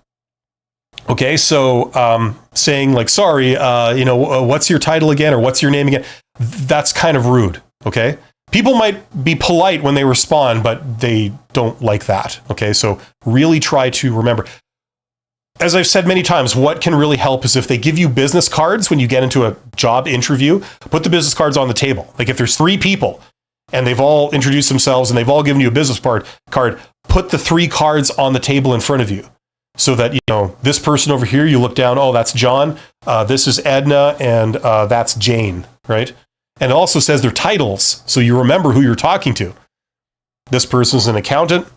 Okay, so saying like, sorry, what's your title again, or what's your name again? That's kind of rude, okay? People might be polite when they respond, but they don't like that, okay? So really try to remember. As I've said many times, what can really help is if they give you business cards when you get into a job interview, put the business cards on the table. Like if there's 3 people and they've all introduced themselves and they've all given you a business card, put the 3 cards on the table in front of you. So that, this person over here, you look down, that's John, this is Edna, and that's Jane, right? And it also says their titles, so you remember who you're talking to. This person's an accountant,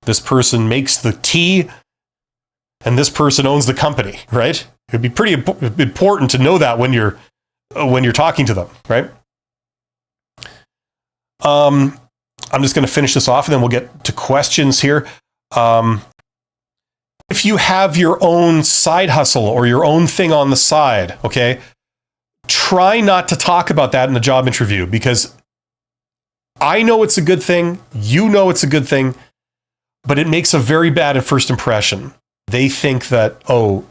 this person makes the tea, and this person owns the company, right? It'd be pretty important to know that when you're talking to them, right? I'm just going to finish this off, and then we'll get to questions here. If you have your own side hustle or your own thing on the side, okay, try not to talk about that in the job interview, because I know it's a good thing, you know it's a good thing, but it makes a very bad first impression. They think that,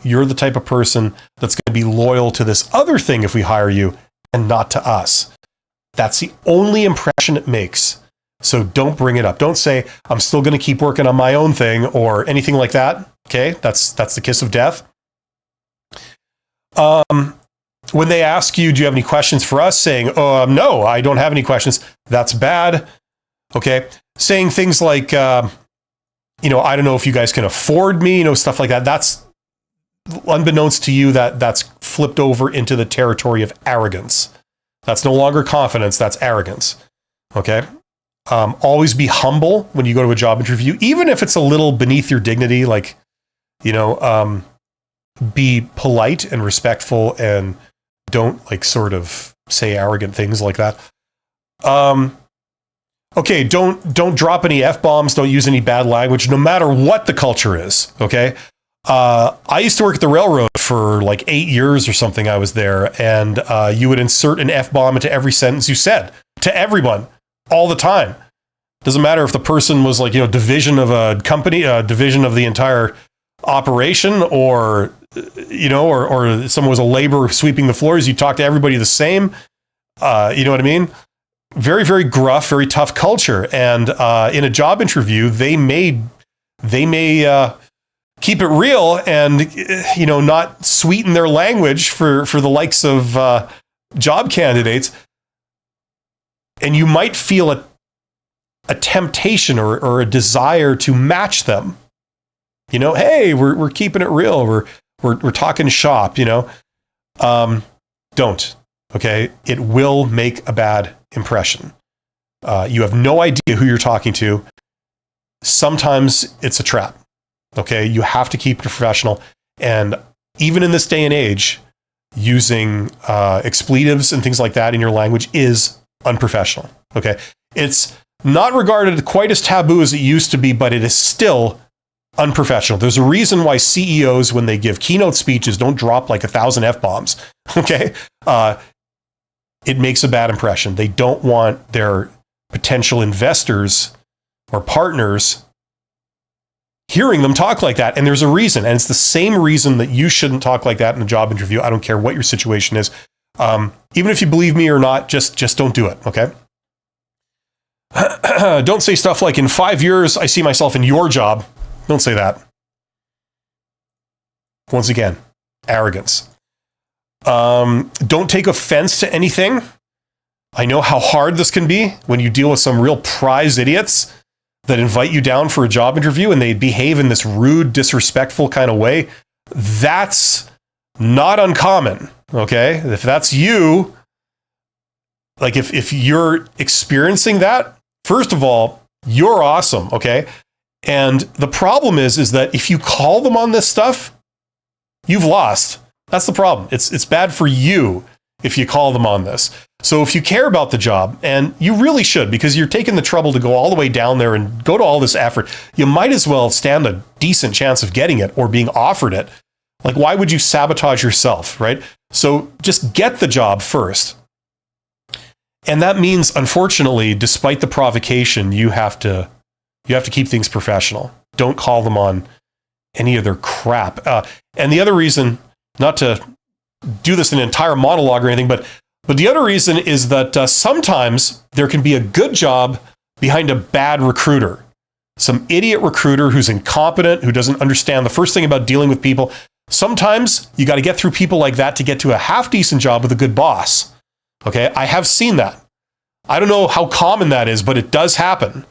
you're the type of person that's going to be loyal to this other thing if we hire you and not to us. That's the only impression it makes. So don't bring it up. Don't say, I'm still going to keep working on my own thing or anything like that. Okay, that's the kiss of death. When they ask you, do you have any questions for us? Saying, no, I don't have any questions. That's bad. Okay, saying things like, I don't know if you guys can afford me, stuff like that. That's unbeknownst to you, that's flipped over into the territory of arrogance. That's no longer confidence, that's arrogance. Okay? Always be humble when you go to a job interview, even if it's a little beneath your dignity, like, be polite and respectful and don't like sort of say arrogant things like that. Okay, don't drop any F-bombs, don't use any bad language, no matter what the culture is, okay? I used to work at the railroad for like 8 years or something. I was there, and you would insert an F-bomb into every sentence you said to everyone all the time. Doesn't matter if the person was like, division of a company, division of the entire operation, or, or someone was a laborer sweeping the floors. You talk to everybody the same. You know what I mean? Very, very gruff, very tough culture. And in a job interview, they may keep it real and, not sweeten their language for the likes of job candidates. And you might feel a temptation or a desire to match them. Hey, we're keeping it real. We're talking shop, don't. Okay, it will make a bad impression. You have no idea who you're talking to. Sometimes it's a trap. Okay, you have to keep it professional. And even in this day and age, using expletives and things like that in your language is unprofessional. Okay, it's not regarded quite as taboo as it used to be, but it is still unprofessional. There's a reason why CEOs, when they give keynote speeches, don't drop like 1,000 F-bombs. Okay, it makes a bad impression. They don't want their potential investors or partners hearing them talk like that. And there's a reason. And it's the same reason that you shouldn't talk like that in a job interview. I don't care what your situation is. Even if you believe me or not, just don't do it. Okay. Don't say stuff like, in 5 years, I see myself in your job. Don't say that. Once again, arrogance. Don't take offense to anything. I know how hard this can be when you deal with some real prize idiots that invite you down for a job interview and they behave in this rude, disrespectful kind of way. That's not uncommon, okay? If that's you, like if you're experiencing that, first of all, you're awesome, okay? And the problem is that if you call them on this stuff, you've lost. That's the problem. It's bad for you if you call them on this. So if you care about the job, and you really should, because you're taking the trouble to go all the way down there and go to all this effort, you might as well stand a decent chance of getting it or being offered it. Like, why would you sabotage yourself, right? So just get the job first. And that means, unfortunately, despite the provocation, you have to keep things professional. Don't call them on any of their crap. And the other reason, not to do this in an entire monologue or anything, but the other reason is that sometimes there can be a good job behind a bad recruiter. Some idiot recruiter who's incompetent, who doesn't understand the first thing about dealing with people. Sometimes you got to get through people like that to get to a half-decent job with a good boss. Okay, I have seen that. I don't know how common that is, but it does happen.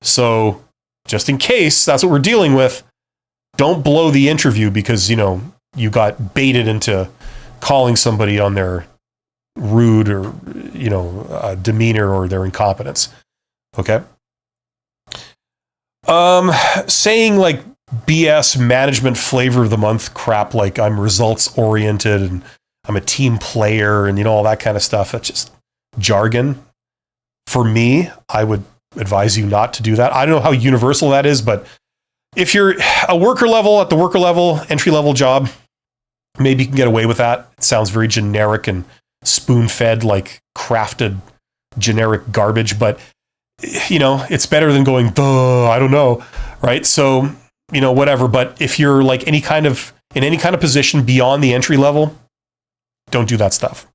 So just in case that's what we're dealing with, don't blow the interview because, you got baited into calling somebody on their rude or, demeanor or their incompetence. Okay. Saying like BS management flavor of the month crap, like I'm results oriented and I'm a team player and, all that kind of stuff. That's just jargon. For me, I would advise you not to do that. I don't know how universal that is, but if you're a worker level at the worker level, entry level job, maybe you can get away with that. It sounds very generic and spoon-fed, like crafted generic garbage, but it's better than going, I don't know, right? So, whatever. But if you're like in any kind of position beyond the entry level, don't do that stuff.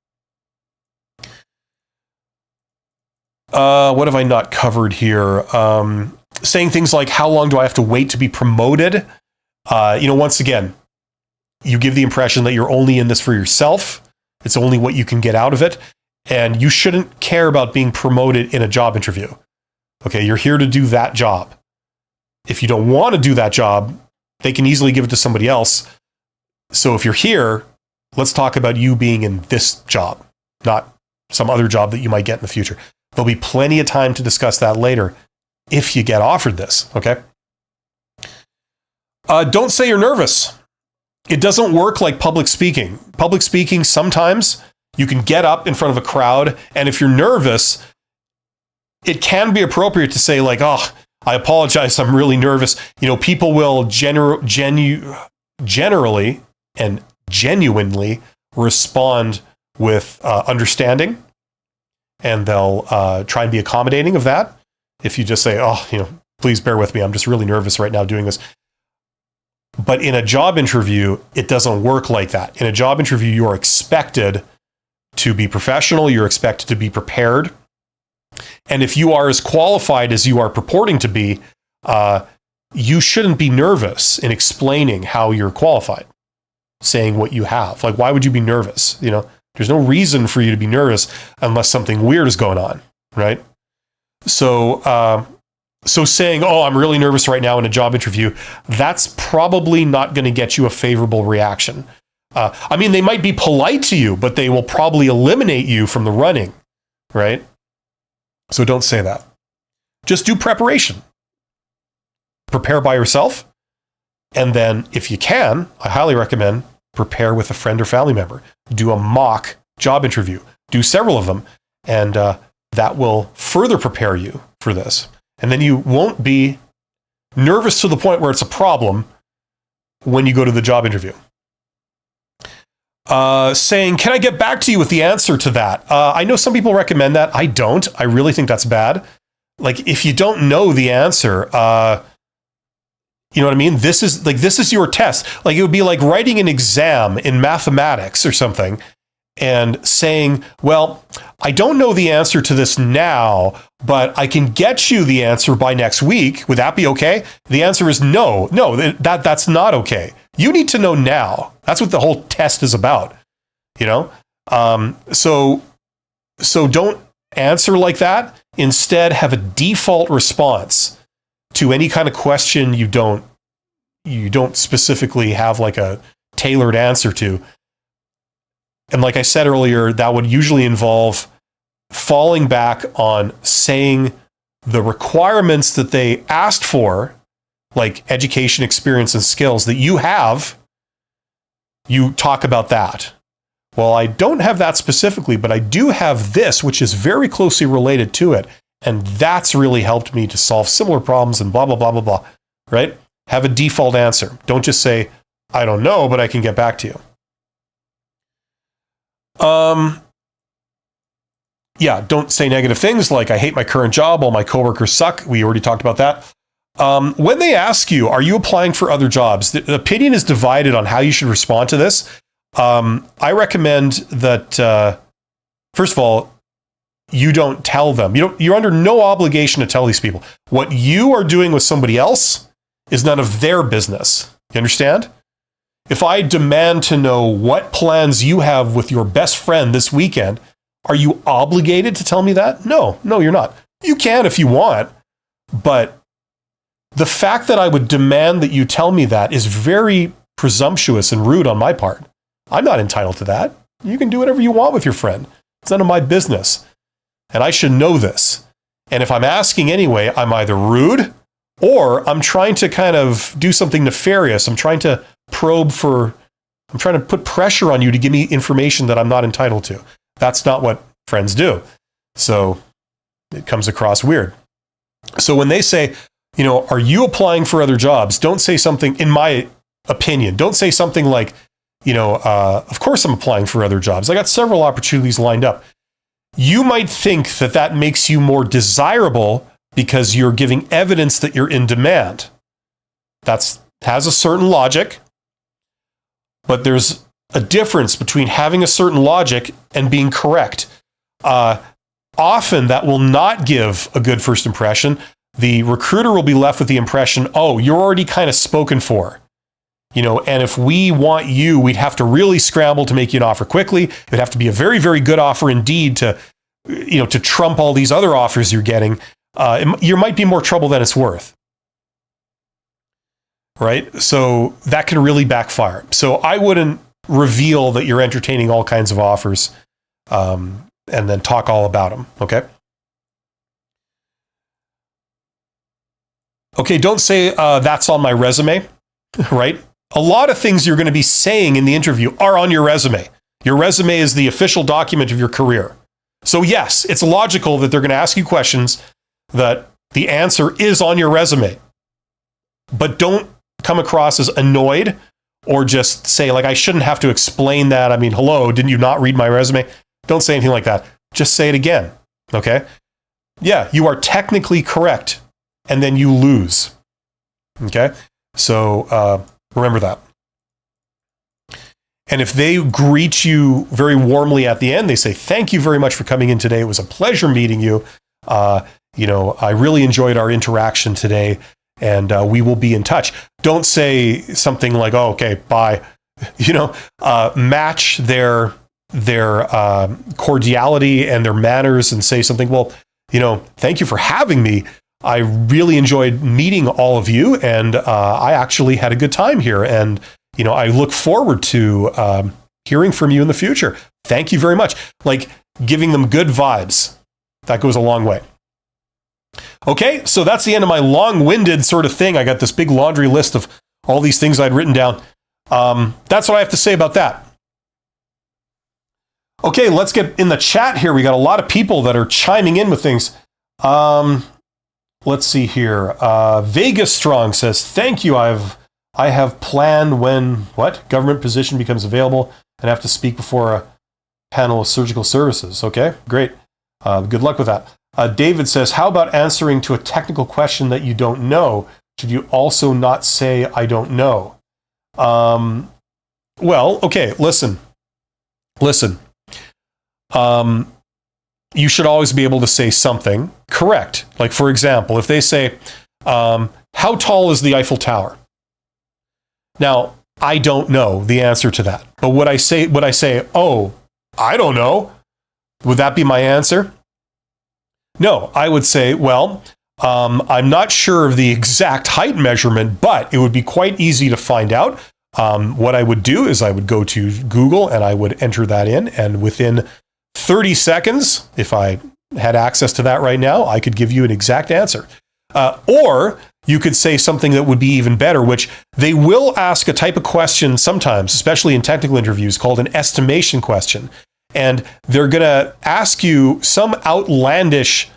What have I not covered here? Saying things like, how long do I have to wait to be promoted? Once again, you give the impression that you're only in this for yourself. It's only what you can get out of it. And you shouldn't care about being promoted in a job interview. Okay, you're here to do that job. If you don't want to do that job, they can easily give it to somebody else. So if you're here, let's talk about you being in this job, not some other job that you might get in the future. There'll be plenty of time to discuss that later if you get offered this, okay? Don't say you're nervous. It doesn't work like public speaking. Public speaking, sometimes you can get up in front of a crowd, and if you're nervous, it can be appropriate to say like, oh, I apologize, I'm really nervous. You know, people will generally and genuinely respond with understanding, and they'll try and be accommodating of that. If you just say, oh, you know, please bear with me, I'm just really nervous right now doing this. But in a job interview, it doesn't work like that. In a job interview, you are expected to be professional, you're expected to be prepared. And if you are as qualified as you are purporting to be, you shouldn't be nervous in explaining how you're qualified, saying what you have. Like, why would you be nervous? You know, there's no reason for you to be nervous unless something weird is going on, right? So saying, oh, I'm really nervous right now in a job interview, that's probably not going to get you a favorable reaction. I mean, they might be polite to you, but they will probably eliminate you from the running, right? So don't say that. Just do preparation. Prepare by yourself. And then if you can, I highly recommend prepare with a friend or family member. Do a mock job interview. Do several of them. And that will further prepare you for this. And then you won't be nervous to the point where it's a problem when you go to the job interview. Saying, can I get back to you with the answer to that? I know some people recommend that. I don't. I really think that's bad. Like, if you don't know the answer, you know what I mean? This is your test. Like, it would be like writing an exam in mathematics or something and saying, well, I don't know the answer to this now, but I can get you the answer by next week. Would that be okay? The answer is no. No, that's not okay. You need to know now. That's what the whole test is about, you know? So don't answer like that. Instead, have a default response to any kind of question you don't specifically have like a tailored answer to. And like I said earlier, that would usually involve falling back on saying the requirements that they asked for, like education, experience, and skills that you have. You talk about that. Well, I don't have that specifically, but I do have this, which is very closely related to it. And that's really helped me to solve similar problems and blah, blah, blah, blah, blah, right? Have a default answer. Don't just say, I don't know, but I can get back to you. Yeah, don't say negative things like, I hate my current job, all my coworkers suck. We already talked about that. When they ask you, are you applying for other jobs? The opinion is divided on how you should respond to this. I recommend that, first of all, you don't tell them. You're under no obligation to tell these people. What you are doing with somebody else is none of their business. You understand? If I demand to know what plans you have with your best friend this weekend, are you obligated to tell me that? No, you're not. You can if you want, but the fact that I would demand that you tell me that is very presumptuous and rude on my part. I'm not entitled to that. You can do whatever you want with your friend. It's none of my business. And I should know this. And if I'm asking anyway, I'm either rude or I'm trying to kind of do something nefarious. I'm trying to put pressure on you to give me information that I'm not entitled to. That's not what friends do. So it comes across weird. So when they say, you know, are you applying for other jobs? Don't say something, in my opinion, don't say something like, you know, of course I'm applying for other jobs. I got several opportunities lined up. You might think that that makes you more desirable because you're giving evidence that you're in demand. That has a certain logic, but there's a difference between having a certain logic and being correct. Often that will not give a good first impression. The recruiter will be left with the impression, oh, you're already kind of spoken for. You know, and if we want you, we'd have to really scramble to make you an offer quickly. It would have to be a very, very good offer indeed to, you know, to trump all these other offers you're getting. You might be more trouble than it's worth. Right? So that can really backfire. So I wouldn't reveal that you're entertaining all kinds of offers, and then talk all about them. Okay. Okay, don't say that's on my resume, right? A lot of things you're going to be saying in the interview are on your resume. Your resume is the official document of your career. So yes, it's logical that they're going to ask you questions that the answer is on your resume. But don't come across as annoyed or just say, like, I shouldn't have to explain that. I mean, hello, didn't you not read my resume? Don't say anything like that. Just say it again, okay? Yeah, you are technically correct, and then you lose, okay? So remember that. And if they greet you very warmly at the end, they say, thank you very much for coming in today. It was a pleasure meeting you. I really enjoyed our interaction today, and we will be in touch. Don't say something like, oh, okay, bye. Match their cordiality and their manners and say something, well, thank you for having me. I really enjoyed meeting all of you, and I actually had a good time here. And, I look forward to hearing from you in the future. Thank you very much. Like giving them good vibes. That goes a long way. Okay, so that's the end of my long-winded sort of thing. I got this big laundry list of all these things I'd written down. That's what I have to say about that. Okay, let's get in the chat here. We got a lot of people that are chiming in with things. Let's see here. Vegas Strong says, thank you. I have planned when government position becomes available and have to speak before a panel of surgical services. Okay, great. Good luck with that. David says, how about answering to a technical question that you don't know? Should you also not say, I don't know? Well, okay, listen. You should always be able to say something correct. Like, for example, if they say, how tall is the Eiffel Tower? Now, I don't know the answer to that. But would I say, oh, I don't know? Would that be my answer? No, I would say, well, I'm not sure of the exact height measurement, but it would be quite easy to find out. What I would do is I would go to Google and I would enter that in, and within 30 seconds, if I had access to that right now, I could give you an exact answer. Or you could say something that would be even better, which they will ask a type of question sometimes, especially in technical interviews, called an estimation question. And they're going to ask you some outlandish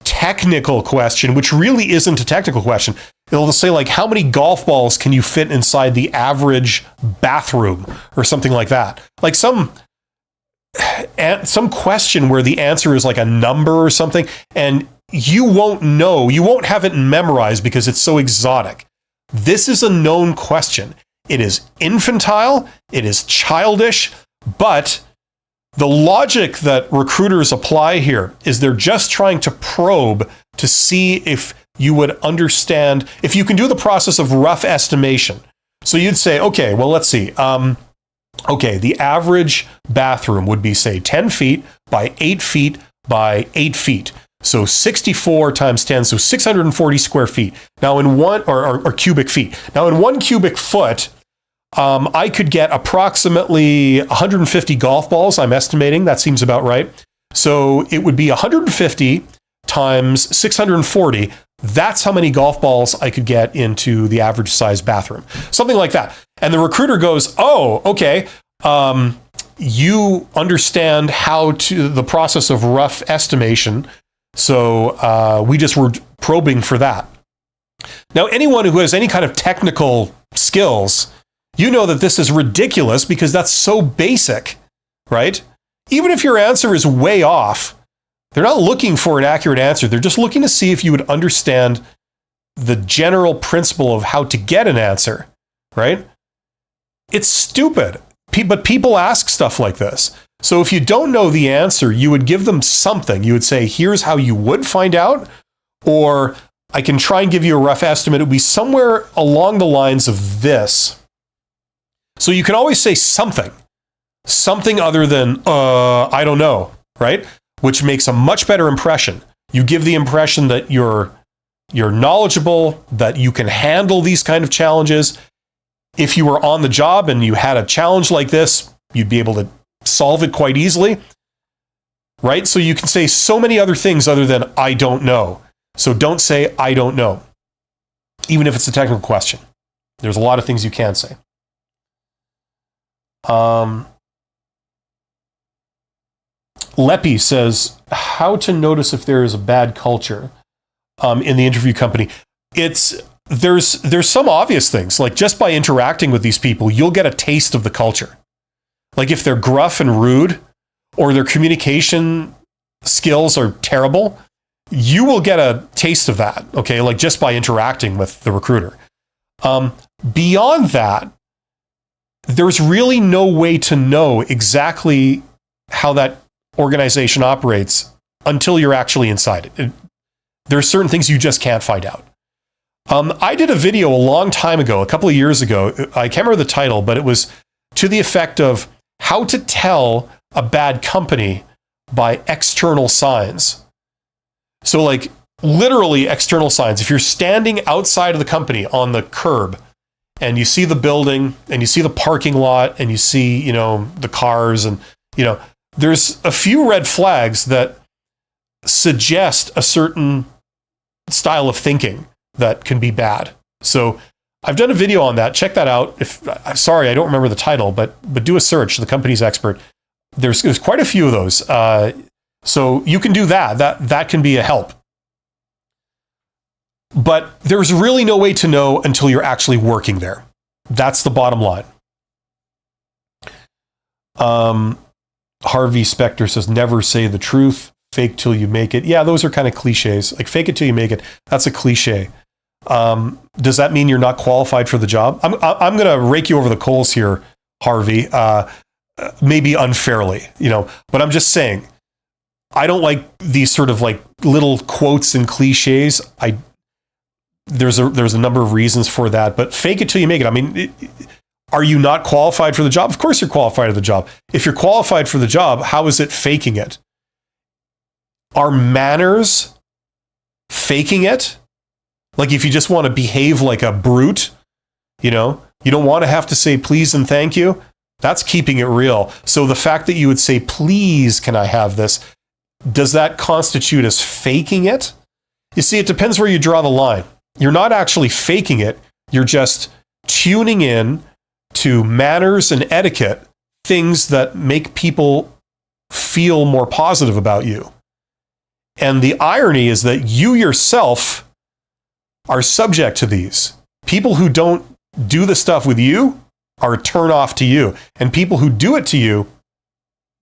technical question, which really isn't a technical question. It'll say, like, how many golf balls can you fit inside the average bathroom or something like that. Like some question where the answer is like a number or something, and you won't know, you won't have it memorized because it's so exotic. This is a known question. It is infantile, it is childish, but the logic that recruiters apply here is they're just trying to probe to see if you would understand, if you can do the process of rough estimation. So you'd say, okay, well, let's see. Okay, the average bathroom would be, say, 10 feet by 8 feet by 8 feet. So 64 times 10, so 640 square feet. Now in one, or cubic feet. Now in 1 cubic foot, I could get approximately 150 golf balls, I'm estimating. That seems about right. So it would be 150 times 640. That's how many golf balls I could get into the average size bathroom. Something like that. And the recruiter goes, oh, okay. You understand how to the process of rough estimation. So we just were probing for that. Now, anyone who has any kind of technical skills, you know that this is ridiculous because that's so basic, right? Even if your answer is way off, they're not looking for an accurate answer. They're just looking to see if you would understand the general principle of how to get an answer, right? It's stupid, but people ask stuff like this. So if you don't know the answer, you would give them something. You would say, here's how you would find out, or I can try and give you a rough estimate. It would be somewhere along the lines of this. So you can always say something other than, I don't know, right? Which makes a much better impression. You give the impression that you're knowledgeable, that you can handle these kind of challenges. if you were on the job and you had a challenge like this, you'd be able to solve it quite easily, right? So you can say so many other things other than I don't know. So don't say I don't know, even if it's a technical question. There's a lot of things you can say. Leppy says, how to notice if there is a bad culture in the interview company. There's some obvious things, like just by interacting with these people, you'll get a taste of the culture. Like if they're gruff and rude or their communication skills are terrible, you will get a taste of that, okay? Like just by interacting with the recruiter. Beyond that, there's really no way to know exactly how that organization operates until you're actually inside it. There are certain things you just can't find out. I did a video a long time ago, a couple of years ago. I can't remember the title, but it was to the effect of how to tell a bad company by external signs. So like literally external signs. If you're standing outside of the company on the curb and you see the building and you see the parking lot and you see, the cars and, there's a few red flags that suggest a certain style of thinking that can be bad. So I've done a video on that. Check that out. Sorry, I don't remember the title, but do a search, The Company's Expert. There's quite a few of those. So you can do that. That can be a help. But there's really no way to know until you're actually working there. That's the bottom line. Harvey Specter says, never say the truth, fake till you make it. Yeah, those are kind of cliches. Like fake it till you make it. That's a cliche. Does that mean you're not qualified for the job? I'm going to rake you over the coals here, Harvey, maybe unfairly, but I'm just saying, I don't like these sort of like little quotes and cliches. There's a number of reasons for that, but fake it till you make it. I mean, are you not qualified for the job? Of course you're qualified for the job. If you're qualified for the job, how is it faking it? Are manners faking it? Like if you just want to behave like a brute, you don't want to have to say please and thank you. That's keeping it real. So the fact that you would say, please, can I have this? Does that constitute as faking it? You see, it depends where you draw the line. You're not actually faking it. You're just tuning in to manners and etiquette, things that make people feel more positive about you. And the irony is that you yourself are subject to these. People who don't do the stuff with you are a turn off to you. And people who do it to you,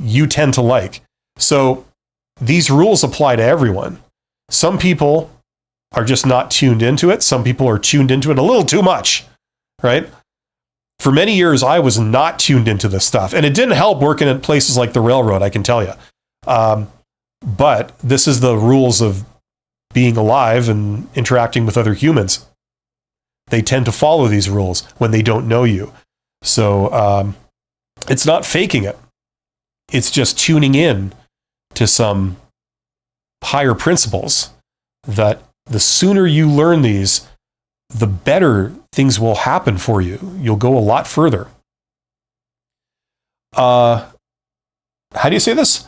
you tend to like. So these rules apply to everyone. Some people are just not tuned into it. Some people are tuned into it a little too much, right? For many years, I was not tuned into this stuff. And it didn't help working at places like the railroad, I can tell you. But this is the rules of being alive and interacting with other humans. They tend to follow these rules when they don't know you. So it's not faking it. It's just tuning in to some higher principles that the sooner you learn these, the better things will happen for you. You'll go a lot further. How do you say this?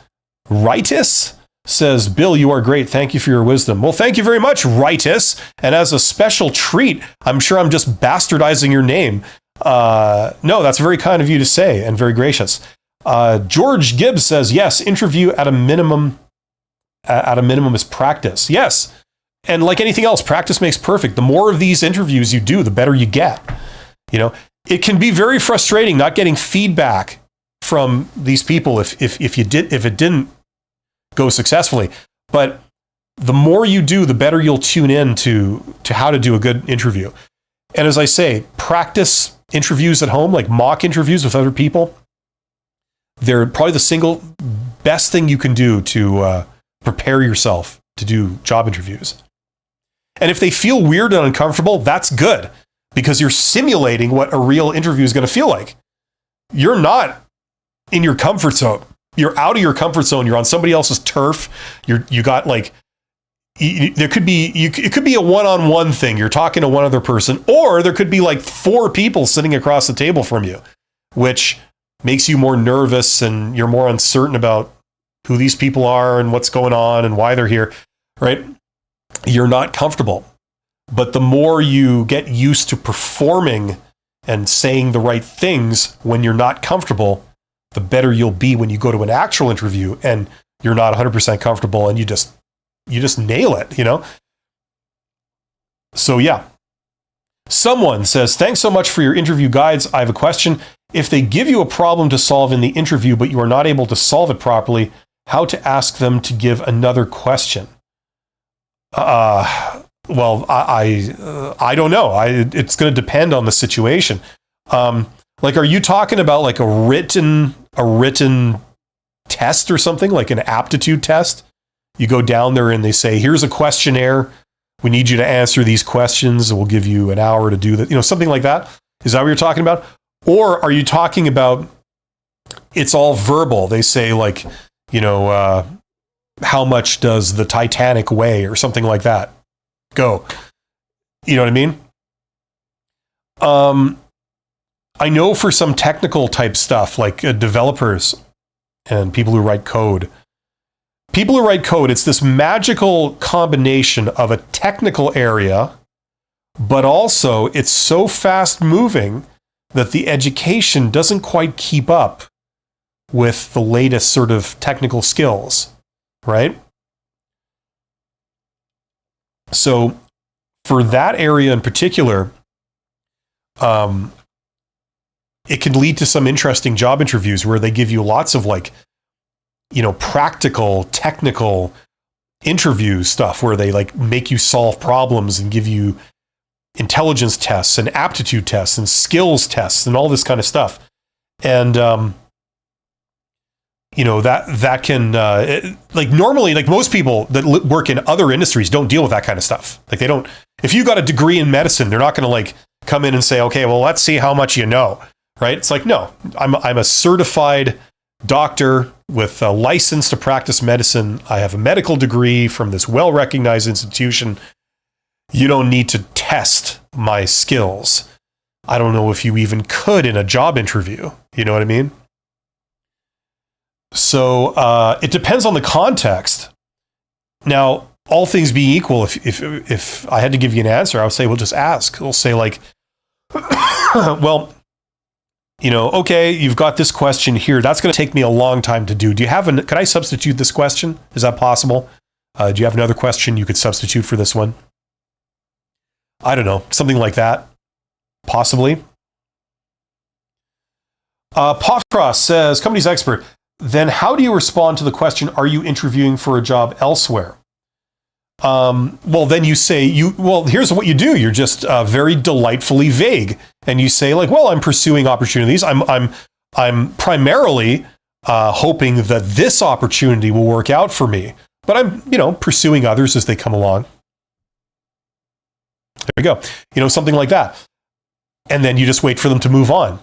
Rightus says, Bill, you are great. Thank you for your wisdom. Well, thank you very much, Rightus. And as a special treat, I'm sure I'm just bastardizing your name. No, that's very kind of you to say and very gracious. George Gibbs says, yes, interview at a minimum is practice. Yes. And like anything else, practice makes perfect. The more of these interviews you do, the better you get. It can be very frustrating not getting feedback from these people if it didn't go successfully. But the more you do, the better you'll tune in to how to do a good interview. And as I say, practice interviews at home, like mock interviews with other people. They're probably the single best thing you can do to prepare yourself to do job interviews. And if they feel weird and uncomfortable, that's good, because you're simulating what a real interview is going to feel like. You're not in your comfort zone. You're out of your comfort zone. You're on somebody else's turf. You got like there could be, it could be a one-on-one thing. You're talking to one other person, or there could be like 4 people sitting across the table from you, which makes you more nervous and you're more uncertain about who these people are and what's going on and why they're here, right? You're not comfortable. But the more you get used to performing and saying the right things when you're not comfortable, the better you'll be when you go to an actual interview and you're not 100% comfortable and you just nail it, you know? So yeah. Someone says, thanks so much for your interview guides. I have a question. If they give you a problem to solve in the interview, but you are not able to solve it properly, how to ask them to give another question? Well, I don't know. It's going to depend on the situation. Like, are you talking about like a written test or something, like an aptitude test? You go down there and they say, here's a questionnaire. We need you to answer these questions. We'll give you an hour to do that. You know, something like that. Is that what you're talking about? Or are you talking about it's all verbal? They say like, you know, how much does the Titanic weigh or something like that? Go. You know what I mean? I know for some technical type stuff, like developers and people who write code, it's this magical combination of a technical area, but also it's so fast moving that the education doesn't quite keep up with the latest sort of technical skills, right? So for that area in particular, it can lead to some interesting job interviews where they give you lots of like, you know, practical, technical interview stuff where they like make you solve problems and give you intelligence tests and aptitude tests and skills tests and all this kind of stuff. And, you know, that can, like normally, like most people that work in other industries don't deal with that kind of stuff. Like they don't, if you got a degree in medicine, they're not going to like come in and say, okay, well, let's see how much you know, right? It's like, no, I'm a certified doctor with a license to practice medicine. I have a medical degree from this well-recognized institution. You don't need to test my skills. I don't know if you even could in a job interview. You know what I mean? So it depends on the context. Now, all things being equal, if I had to give you an answer, I would say, well, just ask. We'll say like, well, you know, okay, you've got this question here. That's going to take me a long time to do. Do you have can I substitute this question? Is that possible? Do you have another question you could substitute for this one? I don't know, something like that. Possibly. Popcross says, company's expert. Then how do you respond to the question, are you interviewing for a job elsewhere? Well, then you say, here's what you do. You're just very delightfully vague. And you say like, well, I'm pursuing opportunities. I'm primarily hoping that this opportunity will work out for me. But I'm, you know, pursuing others as they come along. There we go. You know, something like that. And then you just wait for them to move on.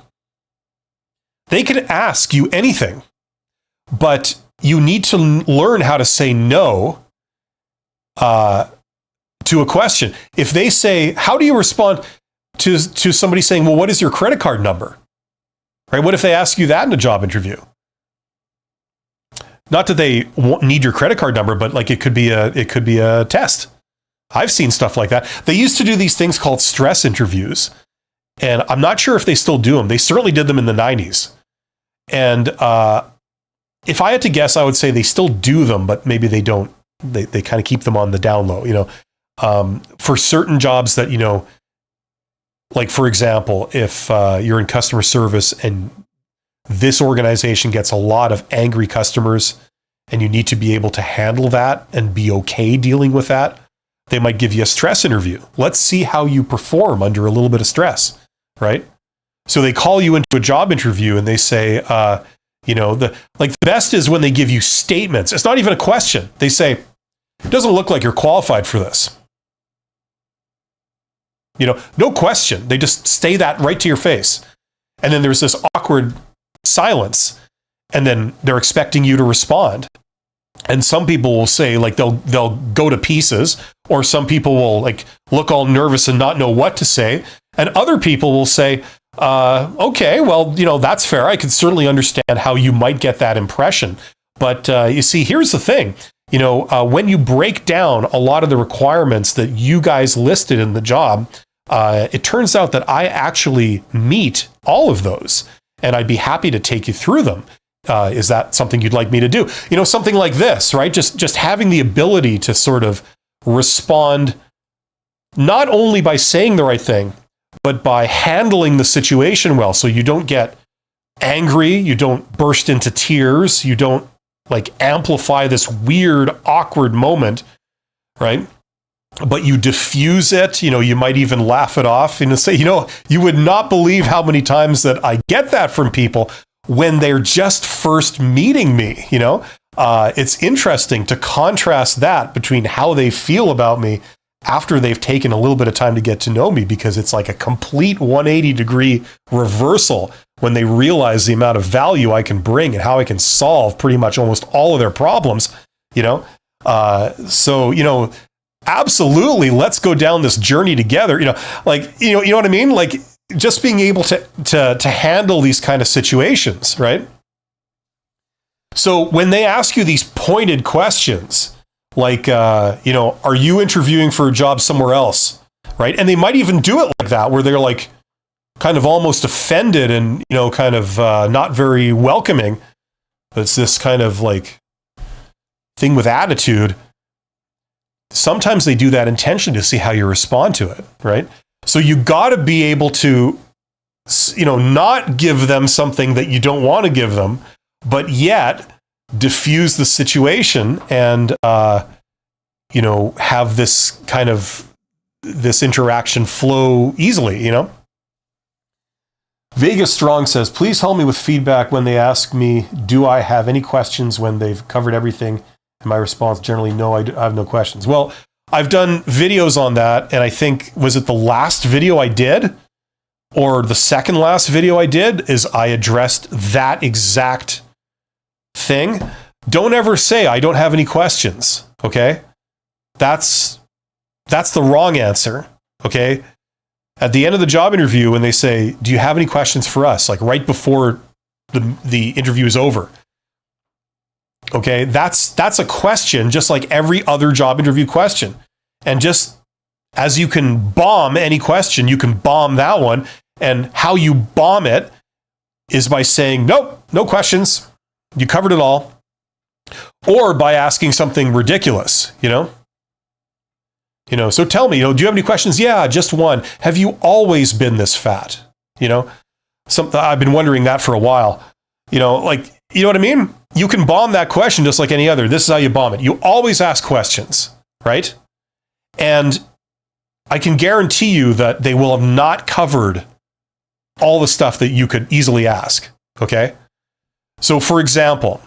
They can ask you anything, but you need to learn how to say no to a question. If they say, how do you respond to somebody saying, well, what is your credit card number? Right? What if they ask you that in a job interview? Not that they need your credit card number, but like it could be a test. I've seen stuff like that. They used to do these things called stress interviews, and I'm not sure if they still do them. They certainly did them in the 90s. And if I had to guess, I would say they still do them, but maybe they don't. They kind of keep them on the down low, you know, for certain jobs that, you know, like, for example, if you're in customer service and this organization gets a lot of angry customers and you need to be able to handle that and be okay dealing with that, they might give you a stress interview. Let's see how you perform under a little bit of stress, right? So they call you into a job interview and they say, you know, the best is when they give you statements. It's not even a question. They say, it doesn't look like you're qualified for this. You know, no question. They just say that right to your face. And then there's this awkward silence. And then they're expecting you to respond. And some people will say, like, they'll go to pieces, or some people will like look all nervous and not know what to say. And other people will say, okay, well, that's fair. I can certainly understand how you might get that impression. But you see, here's the thing. When you break down a lot of the requirements that you guys listed in the job, it turns out that I actually meet all of those, and I'd be happy to take you through them. Is that something you'd like me to do? Something like this, right? Just having the ability to sort of respond, not only by saying the right thing, but by handling the situation well. So you don't get angry, you don't burst into tears, you don't like amplify this weird, awkward moment, right? But you diffuse it, you might even laugh it off and say, you would not believe how many times that I get that from people when they're just first meeting me. It's interesting to contrast that between how they feel about me after they've taken a little bit of time to get to know me, because it's like a complete 180-degree reversal when they realize the amount of value I can bring and how I can solve pretty much almost all of their problems, So, absolutely, let's go down this journey together. You know what I mean? Like, just being able to handle these kind of situations, right? So when they ask you these pointed questions, like, are you interviewing for a job somewhere else, right? And they might even do it like that, where they're like kind of almost offended and, kind of not very welcoming. It's this kind of like thing with attitude. Sometimes they do that intentionally to see how you respond to it, right? So you got to be able to, not give them something that you don't want to give them, but yet diffuse the situation and, have this kind of, this interaction flow easily, Vegas Strong says, please help me with feedback when they ask me, do I have any questions when they've covered everything? And my response, generally, no, I have no questions. Well, I've done videos on that, and I think, was it the last video I did, or the second last video I did, is I addressed that exact thing. Don't ever say, I don't have any questions, okay? That's the wrong answer, okay? At the end of the job interview, when they say, do you have any questions for us? Like right before the interview is over. Okay, that's a question, just like every other job interview question. And just as you can bomb any question, you can bomb that one. And how you bomb it is by saying, nope, no questions. You covered it all. Or by asking something ridiculous, so tell me, do you have any questions? Yeah, just one. Have you always been this fat? I've been wondering that for a while. You know what I mean? You can bomb that question just like any other. This is how you bomb it. You always ask questions, right? And I can guarantee you that they will have not covered all the stuff that you could easily ask, okay? So, for example,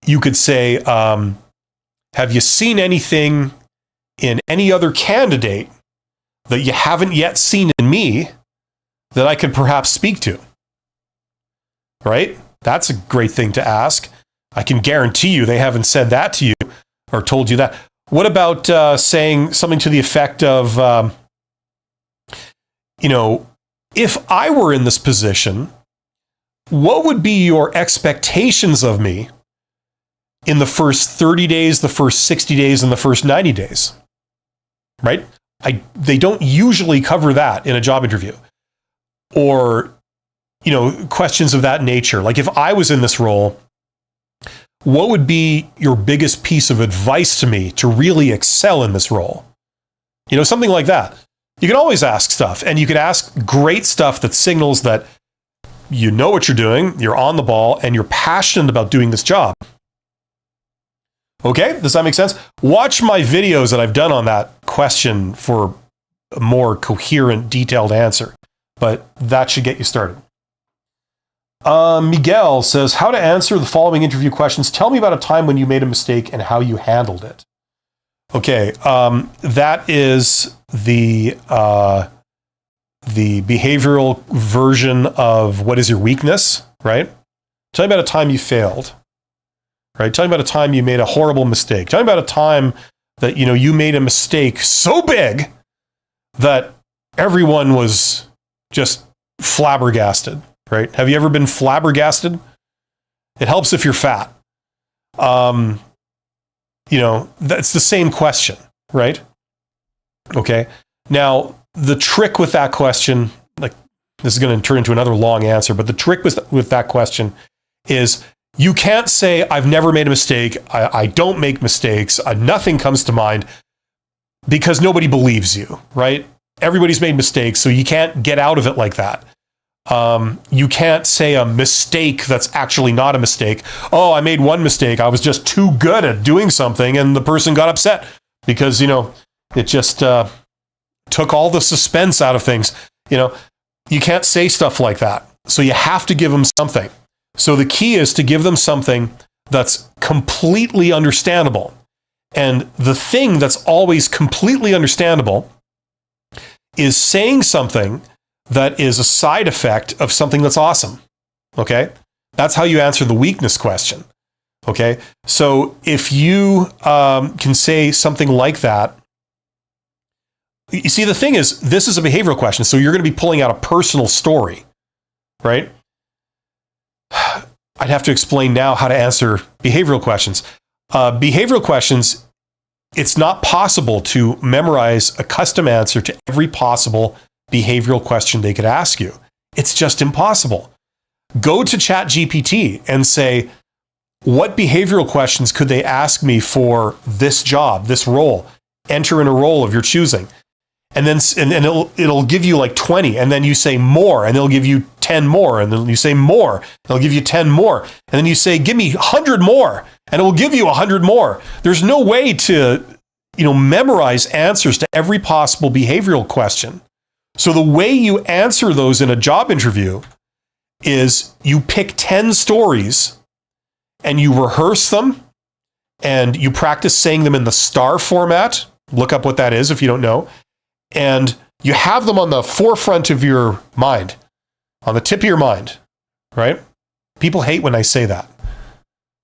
you could say, have you seen anything in any other candidate that you haven't yet seen in me that I could perhaps speak to? Right? That's a great thing to ask. I can guarantee you they haven't said that to you or told you that. What about saying something to the effect of, if I were in this position, what would be your expectations of me in the first 30 days, the first 60 days, and the first 90 days? Right? They don't usually cover that in a job interview. Or, questions of that nature. Like, if I was in this role, what would be your biggest piece of advice to me to really excel in this role? Something like that. You can always ask stuff, and you can ask great stuff that signals that you know what you're doing, you're on the ball, and you're passionate about doing this job. Okay, does that make sense? Watch my videos that I've done on that question for a more coherent, detailed answer. But that should get you started. Miguel says, how to answer the following interview questions. Tell me about a time when you made a mistake and how you handled it. Okay, that is the behavioral version of what is your weakness, right? Tell me about a time you failed. right? Tell me about a time you made a horrible mistake. Tell me about a time that, you made a mistake so big that everyone was just flabbergasted, right? Have you ever been flabbergasted? It helps if you're fat. That's the same question, right? Okay. Now, the trick with that question, like this is going to turn into another long answer, but the trick with that question is you can't say, I've never made a mistake. I don't make mistakes. Nothing comes to mind, because nobody believes you, right? Everybody's made mistakes, so you can't get out of it like that. You can't say a mistake that's actually not a mistake. Oh, I made one mistake. I was just too good at doing something, and the person got upset because, it just took all the suspense out of things. You can't say stuff like that. So you have to give them something. So the key is to give them something that's completely understandable. And the thing that's always completely understandable is saying something that is a side effect of something that's awesome. Okay? That's how you answer the weakness question. Okay? So if you can say something like that, you see, the thing is, this is a behavioral question, so you're going to be pulling out a personal story, right? I'd have to explain now how to answer behavioral questions. Behavioral questions, it's not possible to memorize a custom answer to every possible behavioral question they could ask you. It's just impossible. Go to ChatGPT and say, what behavioral questions could they ask me for this job, this role? Enter in a role of your choosing. And then it'll give you like 20, and then you say more, and they'll give you 10 more, and then you say more, they'll give you 10 more, and then you say, give me 100 more, and it will give you 100 more. There's no way to, memorize answers to every possible behavioral question. So the way you answer those in a job interview is you pick 10 stories, and you rehearse them, and you practice saying them in the STAR format. Look up what that is if you don't know. And you have them on the forefront of your mind, on the tip of your mind, right? People hate when I say that.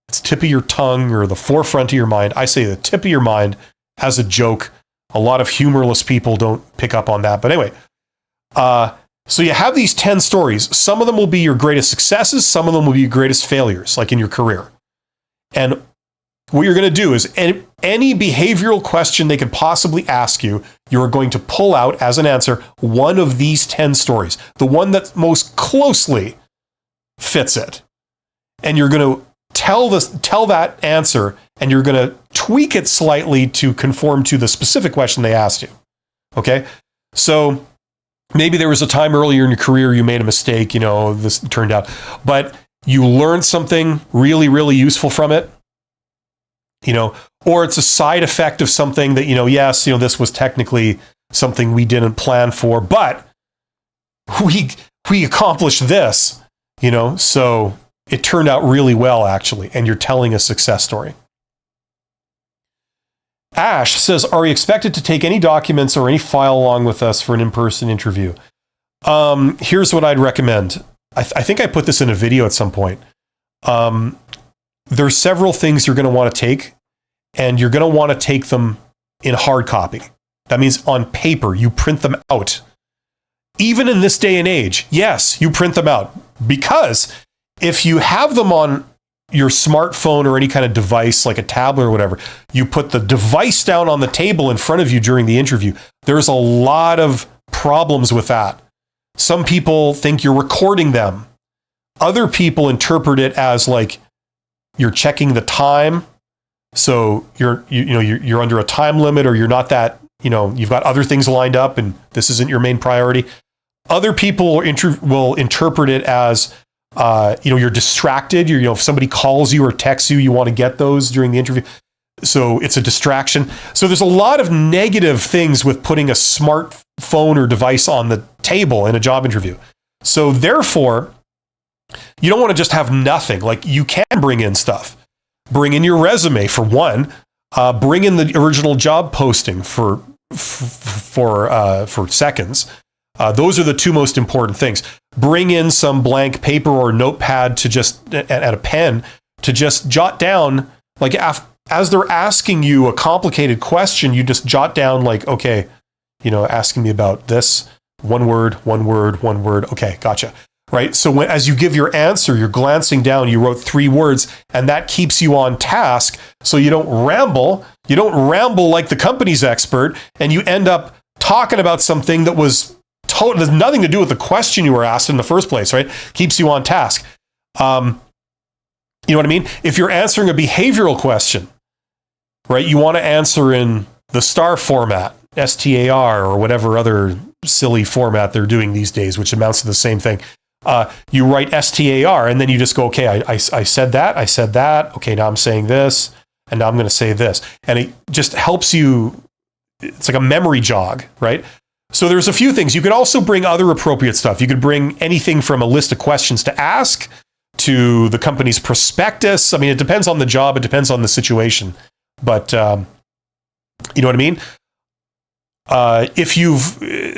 It's tip of your tongue or the forefront of your mind. I say the tip of your mind as a joke. A lot of humorless people don't pick up on that. But anyway, so you have these 10 stories. Some of them will be your greatest successes. Some of them will be your greatest failures, like in your career. And what you're going to do is any behavioral question they could possibly ask you, you're going to pull out as an answer one of these 10 stories, the one that most closely fits it. And you're going to tell that answer, and you're going to tweak it slightly to conform to the specific question they asked you. Okay? So maybe there was a time earlier in your career you made a mistake, this turned out, but you learned something really, really useful from it. Or it's a side effect of something that, yes, this was technically something we didn't plan for, but we accomplished this, so it turned out really well, actually, and you're telling a success story. Ash says, are we expected to take any documents or any file along with us for an in-person interview? Here's what I'd recommend. I think I put this in a video at some point. There's several things you're going to want to take, and you're going to want to take them in hard copy. That means on paper, you print them out. Even in this day and age, yes, you print them out, because if you have them on your smartphone or any kind of device like a tablet or whatever, you put the device down on the table in front of you during the interview. There's a lot of problems with that. Some people think you're recording them. Other people interpret it as like you're checking the time. So you're under a time limit, or you're not that, you've got other things lined up and this isn't your main priority. Other people will interpret it as, you're distracted. If somebody calls you or texts you, you want to get those during the interview. So it's a distraction. So there's a lot of negative things with putting a smartphone or device on the table in a job interview. So therefore, you don't want to just have nothing. Like, you can bring in stuff. Bring in your resume for one. Bring in the original job posting for seconds. Those are the two most important things. Bring in some blank paper or notepad to just, and a pen to just jot down, like as they're asking you a complicated question, you just jot down like, okay, asking me about this, one word. Okay, gotcha. Right? So as you give your answer, you're glancing down, you wrote 3 words, and that keeps you on task. So you don't ramble. You don't ramble like the company's expert, and you end up talking about something that was has nothing to do with the question you were asked in the first place, right? Keeps you on task. You know what I mean? If you're answering a behavioral question, right, you want to answer in the STAR format, STAR, or whatever other silly format they're doing these days, which amounts to the same thing. You write STAR, and then you just go, okay, I said that. Okay, now I'm saying this, and now I'm going to say this. And it just helps you. It's like a memory jog, right? So there's a few things. You could also bring other appropriate stuff. You could bring anything from a list of questions to ask to the company's prospectus. I mean, it depends on the job. It depends on the situation. But you know what I mean?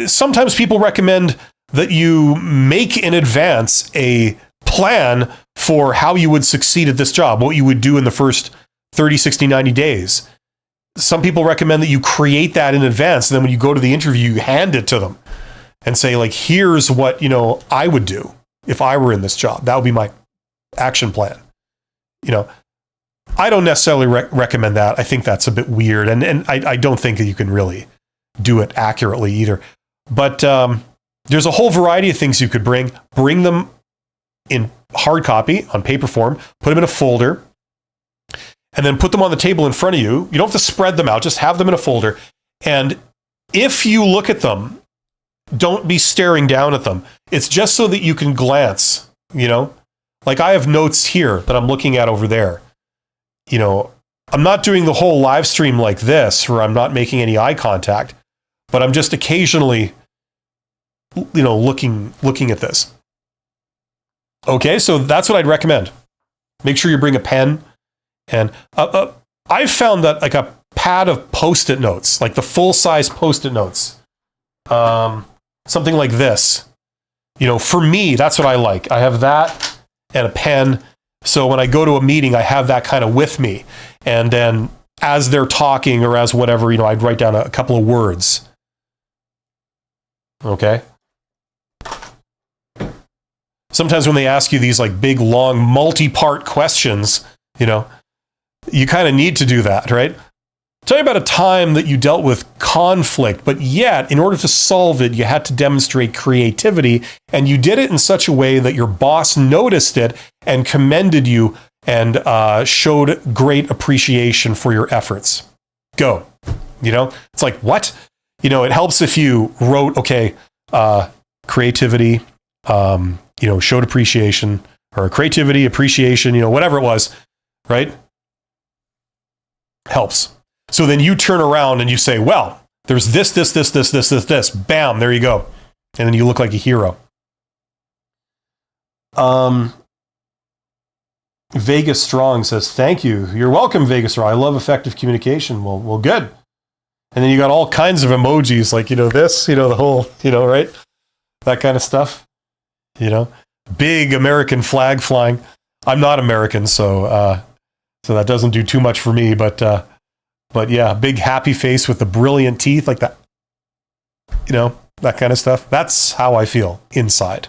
Sometimes people recommend that you make in advance a plan for how you would succeed at this job, what you would do in the first 30, 60, 90 days. Some people recommend that you create that in advance, and then when you go to the interview, you hand it to them and say, like, here's what, I would do if I were in this job. That would be my action plan. I don't necessarily recommend that. I think that's a bit weird, and I don't think that you can really do it accurately either. But there's a whole variety of things you could bring. Bring them in hard copy, on paper form, put them in a folder, and then put them on the table in front of you. You don't have to spread them out, just have them in a folder. And if you look at them, don't be staring down at them. It's just so that you can glance, Like I have notes here that I'm looking at over there. I'm not doing the whole live stream like this, where I'm not making any eye contact, but I'm just occasionally, looking at this. Okay, so that's what I'd recommend. Make sure you bring a pen. And I've found that like a pad of Post-it notes, like the full-size Post-it notes, something like this, for me, that's what I like. I have that and a pen. So when I go to a meeting, I have that kind of with me. And then as they're talking or as whatever, I'd write down a couple of words. Okay. Sometimes when they ask you these like big, long, multi-part questions, you kind of need to do that, right? Tell me about a time that you dealt with conflict, but yet, in order to solve it, you had to demonstrate creativity, and you did it in such a way that your boss noticed it and commended you and showed great appreciation for your efforts. Go. It's like, what? It helps if you wrote, okay, creativity, showed appreciation, or creativity, appreciation, whatever it was, right? Helps. So then you turn around and you say, well, there's this. Bam, there you go. And then you look like a hero. Vegas Strong says, thank you. You're welcome, Vegas Strong. I love effective communication. Well, good. And then you got all kinds of emojis, like, this, the whole, right? That kind of stuff. Big American flag flying. I'm not American, so that doesn't do too much for me, but yeah, big happy face with the brilliant teeth, like that, that kind of stuff. That's how I feel inside.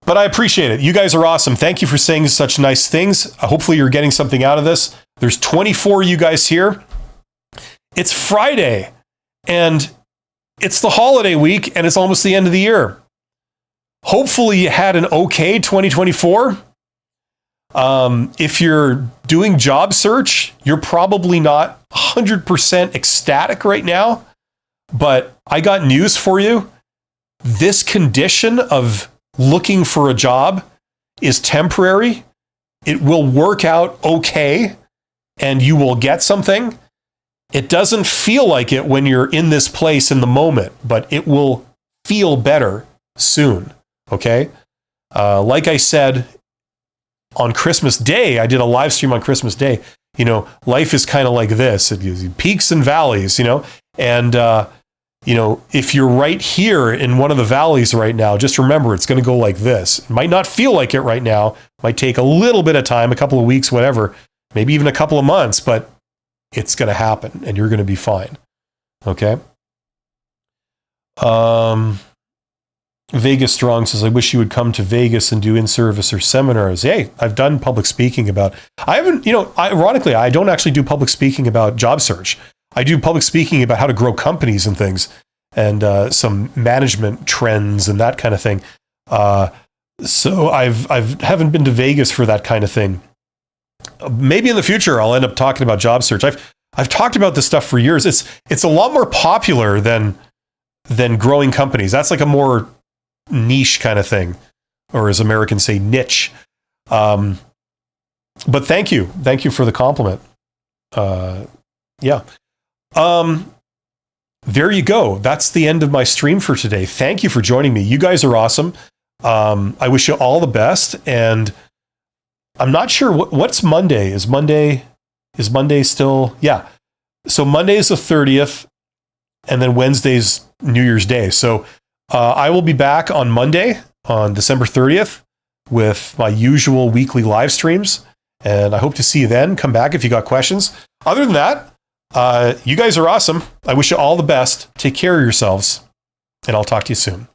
But I appreciate it. You guys are awesome. Thank you for saying such nice things. Hopefully you're getting something out of this. There's 24 of you guys here. It's Friday, and it's the holiday week, and it's almost the end of the year. Hopefully you had an okay 2024. If you're doing job search, you're probably not 100% ecstatic right now, but I got news for you. This condition of looking for a job is temporary. It will work out okay, and you will get something. It doesn't feel like it when you're in this place in the moment, but it will feel better soon, okay? Like I said, on Christmas Day, I did a live stream on Christmas Day. Life is kind of like this. It gives you peaks and valleys, and if you're right here in one of the valleys right now, just remember it's going to go like this. It might not feel like it right now. It might take a little bit of time, a couple of weeks, whatever, maybe even a couple of months, but it's going to happen and you're going to be fine. Okay. Vegas Strong says, I wish you would come to Vegas and do in-service or seminars. Hey, I've done public speaking ironically, I don't actually do public speaking about job search. I do public speaking about how to grow companies and things, and some management trends and that kind of thing. So I haven't been to Vegas for that kind of thing. Maybe in the future I'll end up talking about job search. I've talked about this stuff for years. It's a lot more popular than growing companies. That's like a more niche kind of thing, or as Americans say, niche. But thank you for the compliment. Yeah. There you go. That's the end of my stream for today. Thank you for joining me. You guys are awesome. I wish you all the best. And I'm not sure what's Monday. Is Monday still? Yeah. So Monday is the 30th, and then Wednesday's New Year's Day. So I will be back on Monday, on December 30th, with my usual weekly live streams. And I hope to see you then. Come back if you got questions. Other than that, you guys are awesome. I wish you all the best. Take care of yourselves, and I'll talk to you soon.